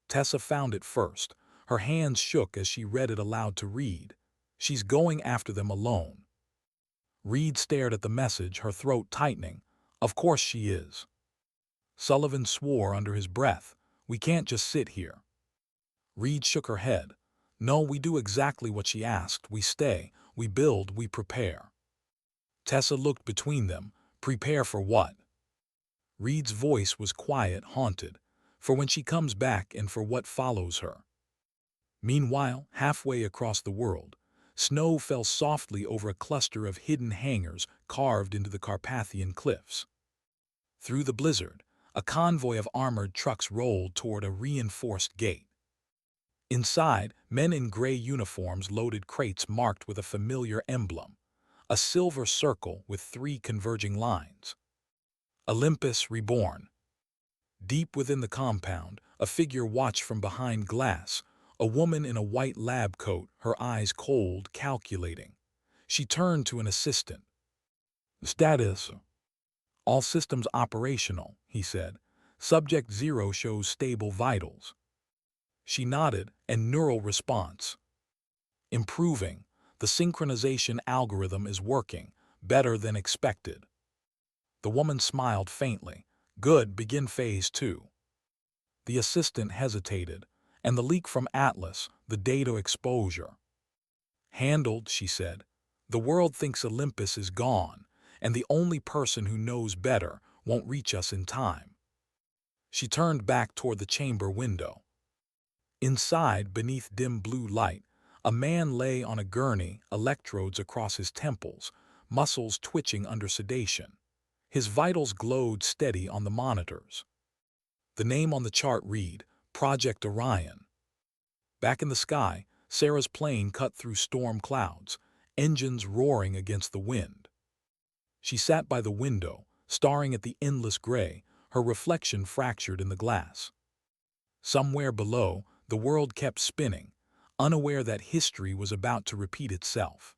Tessa found it first. Her hands shook as she read it aloud to Reed. "She's going after them alone." Reed stared at the message, her throat tightening. "Of course she is." Sullivan swore under his breath. "We can't just sit here." Reed shook her head. "No, we do exactly what she asked. We stay, we build, we prepare." Tessa looked between them. "Prepare for what?" Reed's voice was quiet, haunted. "For when she comes back and for what follows her." Meanwhile, halfway across the world, snow fell softly over a cluster of hidden hangars carved into the Carpathian cliffs. Through the blizzard, a convoy of armored trucks rolled toward a reinforced gate. Inside, men in gray uniforms loaded crates marked with a familiar emblem, a silver circle with 3 converging lines. Olympus reborn. Deep within the compound, a figure watched from behind glass, a woman in a white lab coat, her eyes cold, calculating. She turned to an assistant. "Status." "All systems operational," he said. "Subject 0 shows stable vitals." She nodded, and neural response. "Improving. The synchronization algorithm is working, better than expected." The woman smiled faintly. "Good, begin phase 2. The assistant hesitated. "And the leak from Atlas, the data exposure." "Handled," she said. "The world thinks Olympus is gone, and the only person who knows better won't reach us in time." She turned back toward the chamber window. Inside, beneath dim blue light, a man lay on a gurney, electrodes across his temples, muscles twitching under sedation. His vitals glowed steady on the monitors. The name on the chart read, Project Orion. Back in the sky, Sarah's plane cut through storm clouds, engines roaring against the wind. She sat by the window, staring at the endless gray, her reflection fractured in the glass. Somewhere below, the world kept spinning, unaware that history was about to repeat itself.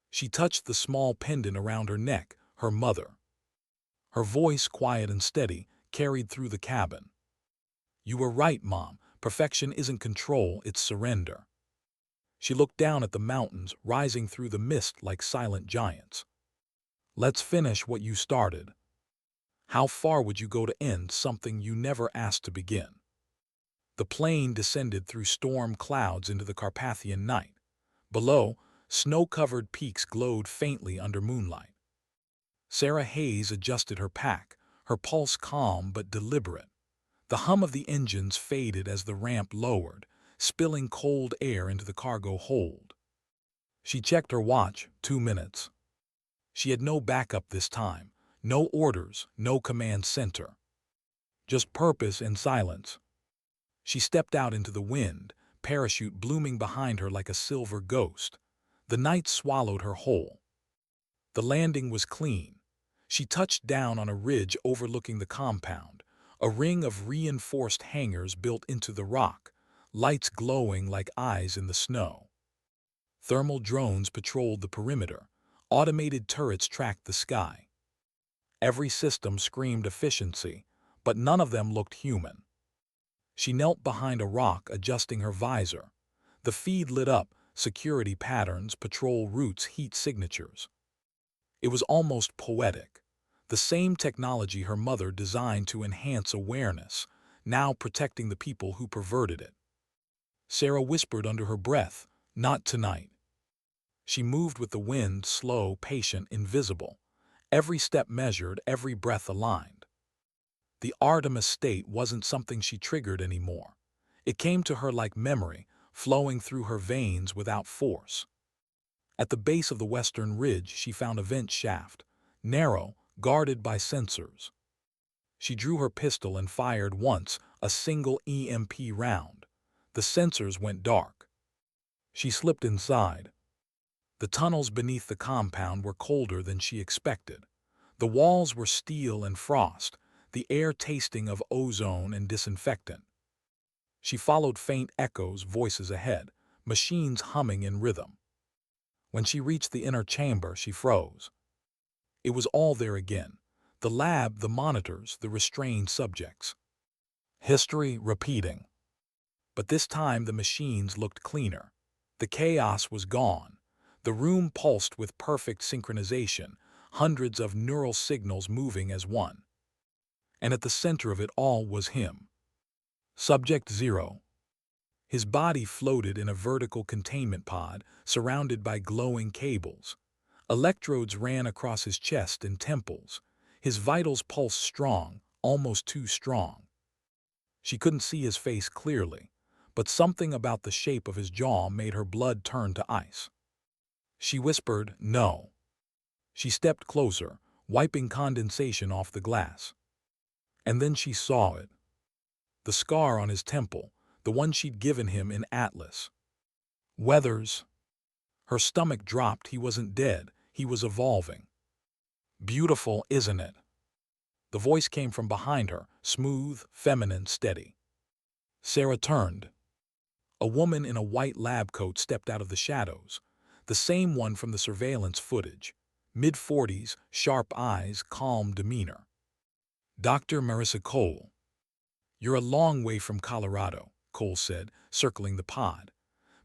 She touched the small pendant around her neck, her mother. Her voice, quiet and steady, carried through the cabin. "You were right, Mom. Perfection isn't control, it's surrender." She looked down at the mountains, rising through the mist like silent giants. "Let's finish what you started." How far would you go to end something you never asked to begin? The plane descended through storm clouds into the Carpathian night. Below, snow-covered peaks glowed faintly under moonlight. Sarah Hayes adjusted her pack, her pulse calm but deliberate. The hum of the engines faded as the ramp lowered, spilling cold air into the cargo hold. She checked her watch, 2 minutes. She had no backup this time, no orders, no command center. Just purpose and silence. She stepped out into the wind, parachute blooming behind her like a silver ghost. The night swallowed her whole. The landing was clean. She touched down on a ridge overlooking the compound, a ring of reinforced hangars built into the rock, lights glowing like eyes in the snow. Thermal drones patrolled the perimeter. Automated turrets tracked the sky. Every system screamed efficiency, but none of them looked human. She knelt behind a rock, adjusting her visor. The feed lit up, security patterns, patrol routes, heat signatures. It was almost poetic. The same technology her mother designed to enhance awareness, now protecting the people who perverted it. Sarah whispered under her breath, "Not tonight." She moved with the wind, slow, patient, invisible. Every step measured, every breath aligned. The Artemis state wasn't something she triggered anymore. It came to her like memory, flowing through her veins without force. At the base of the western ridge, she found a vent shaft, narrow, guarded by sensors. She drew her pistol and fired once, a single EMP round. The sensors went dark. She slipped inside. The tunnels beneath the compound were colder than she expected. The walls were steel and frost, the air tasting of ozone and disinfectant. She followed faint echoes, voices ahead, machines humming in rhythm. When she reached the inner chamber, she froze. It was all there again. The lab, the monitors, the restrained subjects. History repeating. But this time the machines looked cleaner. The chaos was gone. The room pulsed with perfect synchronization, hundreds of neural signals moving as one. And at the center of it all was him. Subject 0. His body floated in a vertical containment pod, surrounded by glowing cables. Electrodes ran across his chest and temples. His vitals pulsed strong, almost too strong. She couldn't see his face clearly, but something about the shape of his jaw made her blood turn to ice. She whispered, "No." She stepped closer, wiping condensation off the glass. And then she saw it. The scar on his temple, the one she'd given him in Atlas. Weathers. Her stomach dropped. He wasn't dead. He was evolving. "Beautiful, isn't it?" The voice came from behind her, smooth, feminine, steady. Sarah turned. A woman in a white lab coat stepped out of the shadows, the same one from the surveillance footage. Mid-40s, sharp eyes, calm demeanor. "Dr. Marissa Cole." "You're a long way from Colorado," Cole said, circling the pod.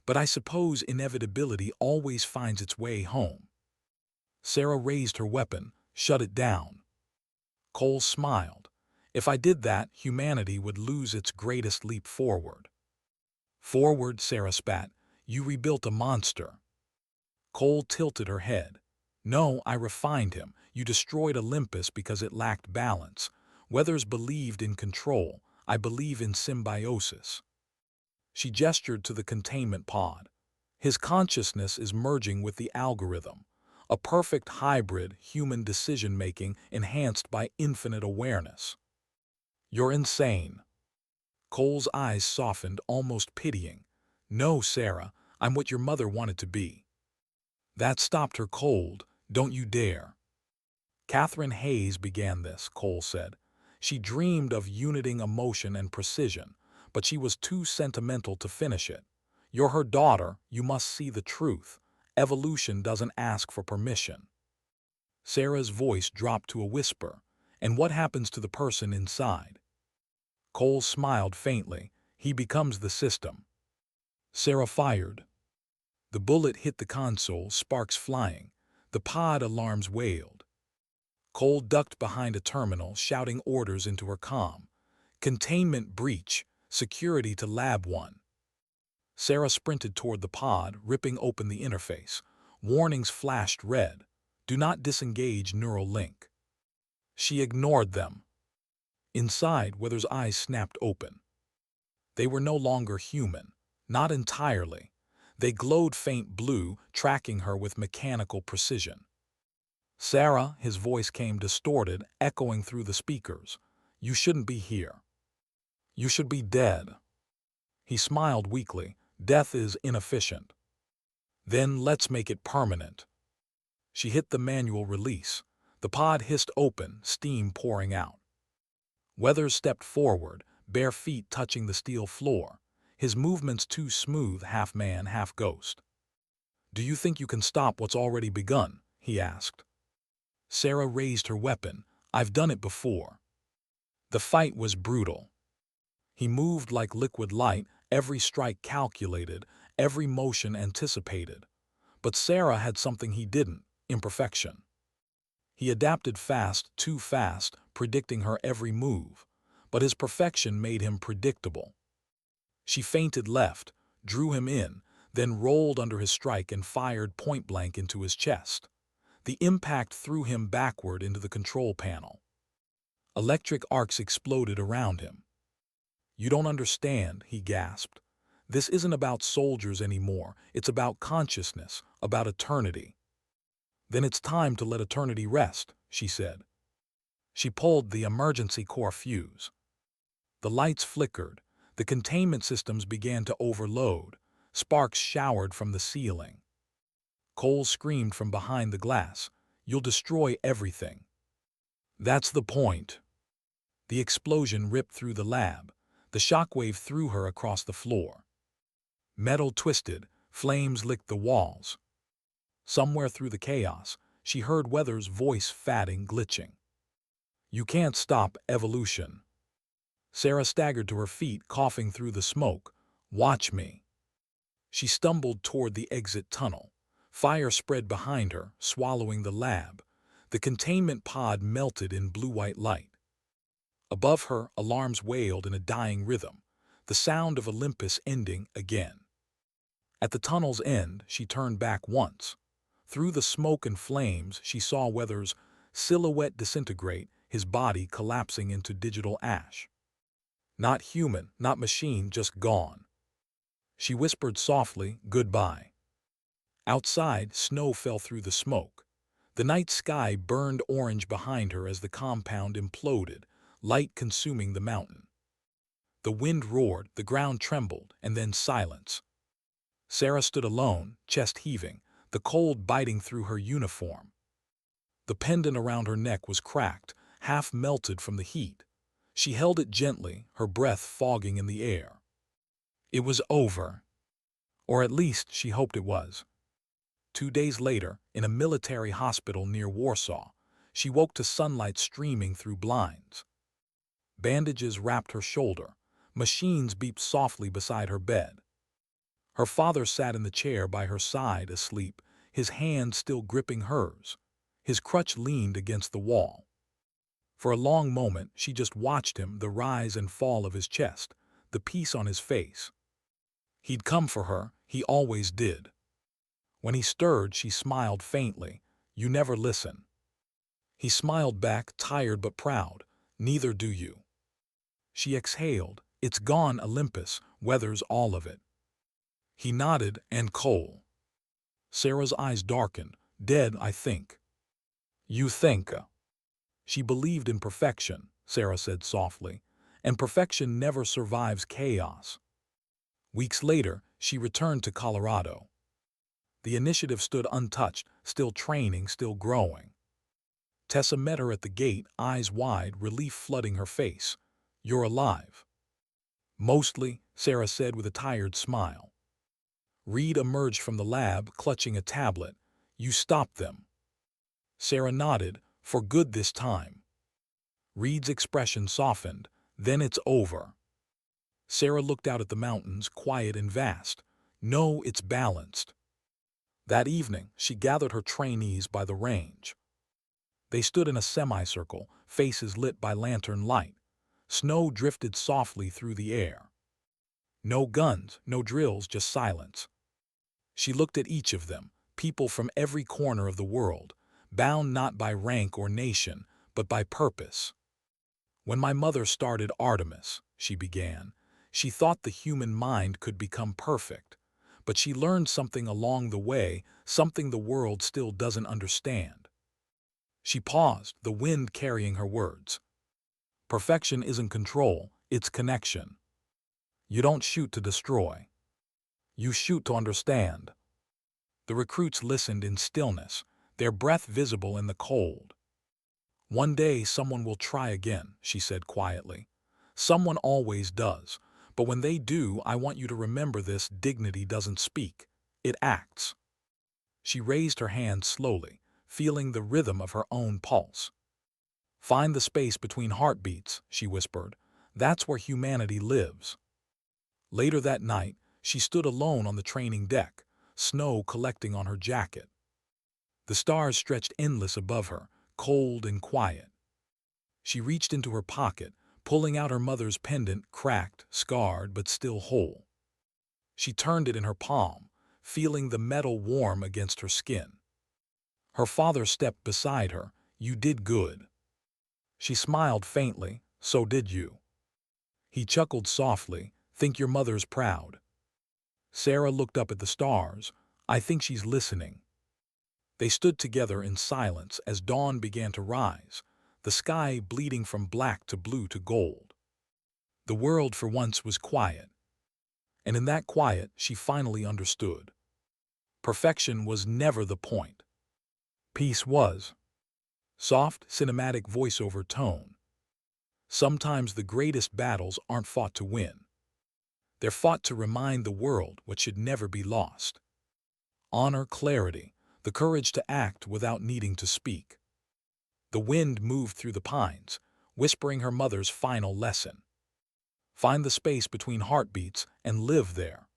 "But I suppose inevitability always finds its way home." Sarah raised her weapon, shut it down. Cole smiled. "If I did that, humanity would lose its greatest leap forward." "Forward," Sarah spat. "You rebuilt a monster." Cole tilted her head. No, I refined him. You destroyed Olympus because it lacked balance. Weathers believed in control. I believe in symbiosis. She gestured to the containment pod. His consciousness is merging with the algorithm, a perfect hybrid human decision-making enhanced by infinite awareness. You're insane. Cole's eyes softened, almost pitying. No, Sarah, I'm what your mother wanted to be. That stopped her cold. Don't you dare. Catherine Hayes began this, Cole said. She dreamed of uniting emotion and precision, but she was too sentimental to finish it. You're her daughter, you must see the truth. Evolution doesn't ask for permission. Sarah's voice dropped to a whisper. And what happens to the person inside? Cole smiled faintly. He becomes the system. Sarah fired. The bullet hit the console, sparks flying. The pod alarms wailed. Cole ducked behind a terminal, shouting orders into her comm. Containment breach. Security to Lab 1. Sarah sprinted toward the pod, ripping open the interface. Warnings flashed red. Do not disengage neural link. She ignored them. Inside, Wither's eyes snapped open. They were no longer human. Not entirely. They glowed faint blue, tracking her with mechanical precision. Sarah, his voice came distorted, echoing through the speakers. You shouldn't be here. You should be dead. He smiled weakly. Death is inefficient. Then let's make it permanent. She hit the manual release. The pod hissed open, steam pouring out. Weathers stepped forward, bare feet touching the steel floor, his movements too smooth, half man, half ghost. Do you think you can stop what's already begun? He asked. Sarah raised her weapon. I've done it before. The fight was brutal. He moved like liquid light, every strike calculated, every motion anticipated. But Sarah had something he didn't, imperfection. He adapted fast, too fast, predicting her every move. But his perfection made him predictable. She feinted left, drew him in, then rolled under his strike and fired point-blank into his chest. The impact threw him backward into the control panel. Electric arcs exploded around him. You don't understand, he gasped. This isn't about soldiers anymore. It's about consciousness, about eternity. Then it's time to let eternity rest, she said. She pulled the emergency core fuse. The lights flickered. The containment systems began to overload. Sparks showered from the ceiling. Cole screamed from behind the glass. You'll destroy everything. That's the point. The explosion ripped through the lab. The shockwave threw her across the floor. Metal twisted, flames licked the walls. Somewhere through the chaos, she heard Weathers' voice fatting, glitching. You can't stop evolution. Sarah staggered to her feet, coughing through the smoke. Watch me. She stumbled toward the exit tunnel. Fire spread behind her, swallowing the lab. The containment pod melted in blue-white light. Above her, alarms wailed in a dying rhythm, the sound of Olympus ending again. At the tunnel's end, she turned back once. Through the smoke and flames, she saw Weathers' silhouette disintegrate, his body collapsing into digital ash. Not human, not machine, just gone. She whispered softly, goodbye. Outside, snow fell through the smoke. The night sky burned orange behind her as the compound imploded, light consuming the mountain. The wind roared, the ground trembled, and then silence. Sarah stood alone, chest heaving, the cold biting through her uniform. The pendant around her neck was cracked, half melted from the heat. She held it gently, her breath fogging in the air. It was over. Or at least she hoped it was. 2 days later, in a military hospital near Warsaw, she woke to sunlight streaming through blinds. Bandages wrapped her shoulder. Machines beeped softly beside her bed. Her father sat in the chair by her side, asleep, his hand still gripping hers. His crutch leaned against the wall. For a long moment, she just watched him, the rise and fall of his chest, the peace on his face. He'd come for her, he always did. When he stirred, she smiled faintly. You never listen. He smiled back, tired but proud. Neither do you. She exhaled. It's gone, Olympus, weathers all of it. He nodded, and coal. Sarah's eyes darkened. Dead, I think. You think? She believed in perfection, Sarah said softly, and perfection never survives chaos. Weeks later, she returned to Colorado. The initiative stood untouched, still training, still growing. Tessa met her at the gate, eyes wide, relief flooding her face. You're alive. Mostly, Sarah said with a tired smile. Reed emerged from the lab, clutching a tablet. You stopped them. Sarah nodded, for good this time. Reed's expression softened. Then it's over. Sarah looked out at the mountains, quiet and vast. No, it's balanced. That evening, she gathered her trainees by the range. They stood in a semicircle, faces lit by lantern light. Snow drifted softly through the air. No guns, no drills, just silence. She looked at each of them, people from every corner of the world, bound not by rank or nation, but by purpose. When my mother started Artemis, she began, she thought the human mind could become perfect. But she learned something along the way, something the world still doesn't understand. She paused, the wind carrying her words. Perfection isn't control, it's connection. You don't shoot to destroy. You shoot to understand. The recruits listened in stillness, their breath visible in the cold. One day someone will try again, she said quietly. Someone always does, but when they do, I want you to remember this: dignity doesn't speak, it acts. She raised her hand slowly, feeling the rhythm of her own pulse. Find the space between heartbeats, she whispered. That's where humanity lives. Later that night, she stood alone on the training deck, snow collecting on her jacket. The stars stretched endless above her, cold and quiet. She reached into her pocket, pulling out her mother's pendant, cracked, scarred, but still whole. She turned it in her palm, feeling the metal warm against her skin. Her father stepped beside her. You did good. She smiled faintly. So did you. He chuckled softly. Think your mother's proud. Sarah looked up at the stars. I think she's listening. They stood together in silence as dawn began to rise, the sky bleeding from black to blue to gold. The world for once was quiet. And in that quiet, she finally understood. Perfection was never the point. Peace was. Soft, cinematic voiceover tone. Sometimes the greatest battles aren't fought to win. They're fought to remind the world what should never be lost. Honor, clarity, the courage to act without needing to speak. The wind moved through the pines, whispering her mother's final lesson. Find the space between heartbeats and live there.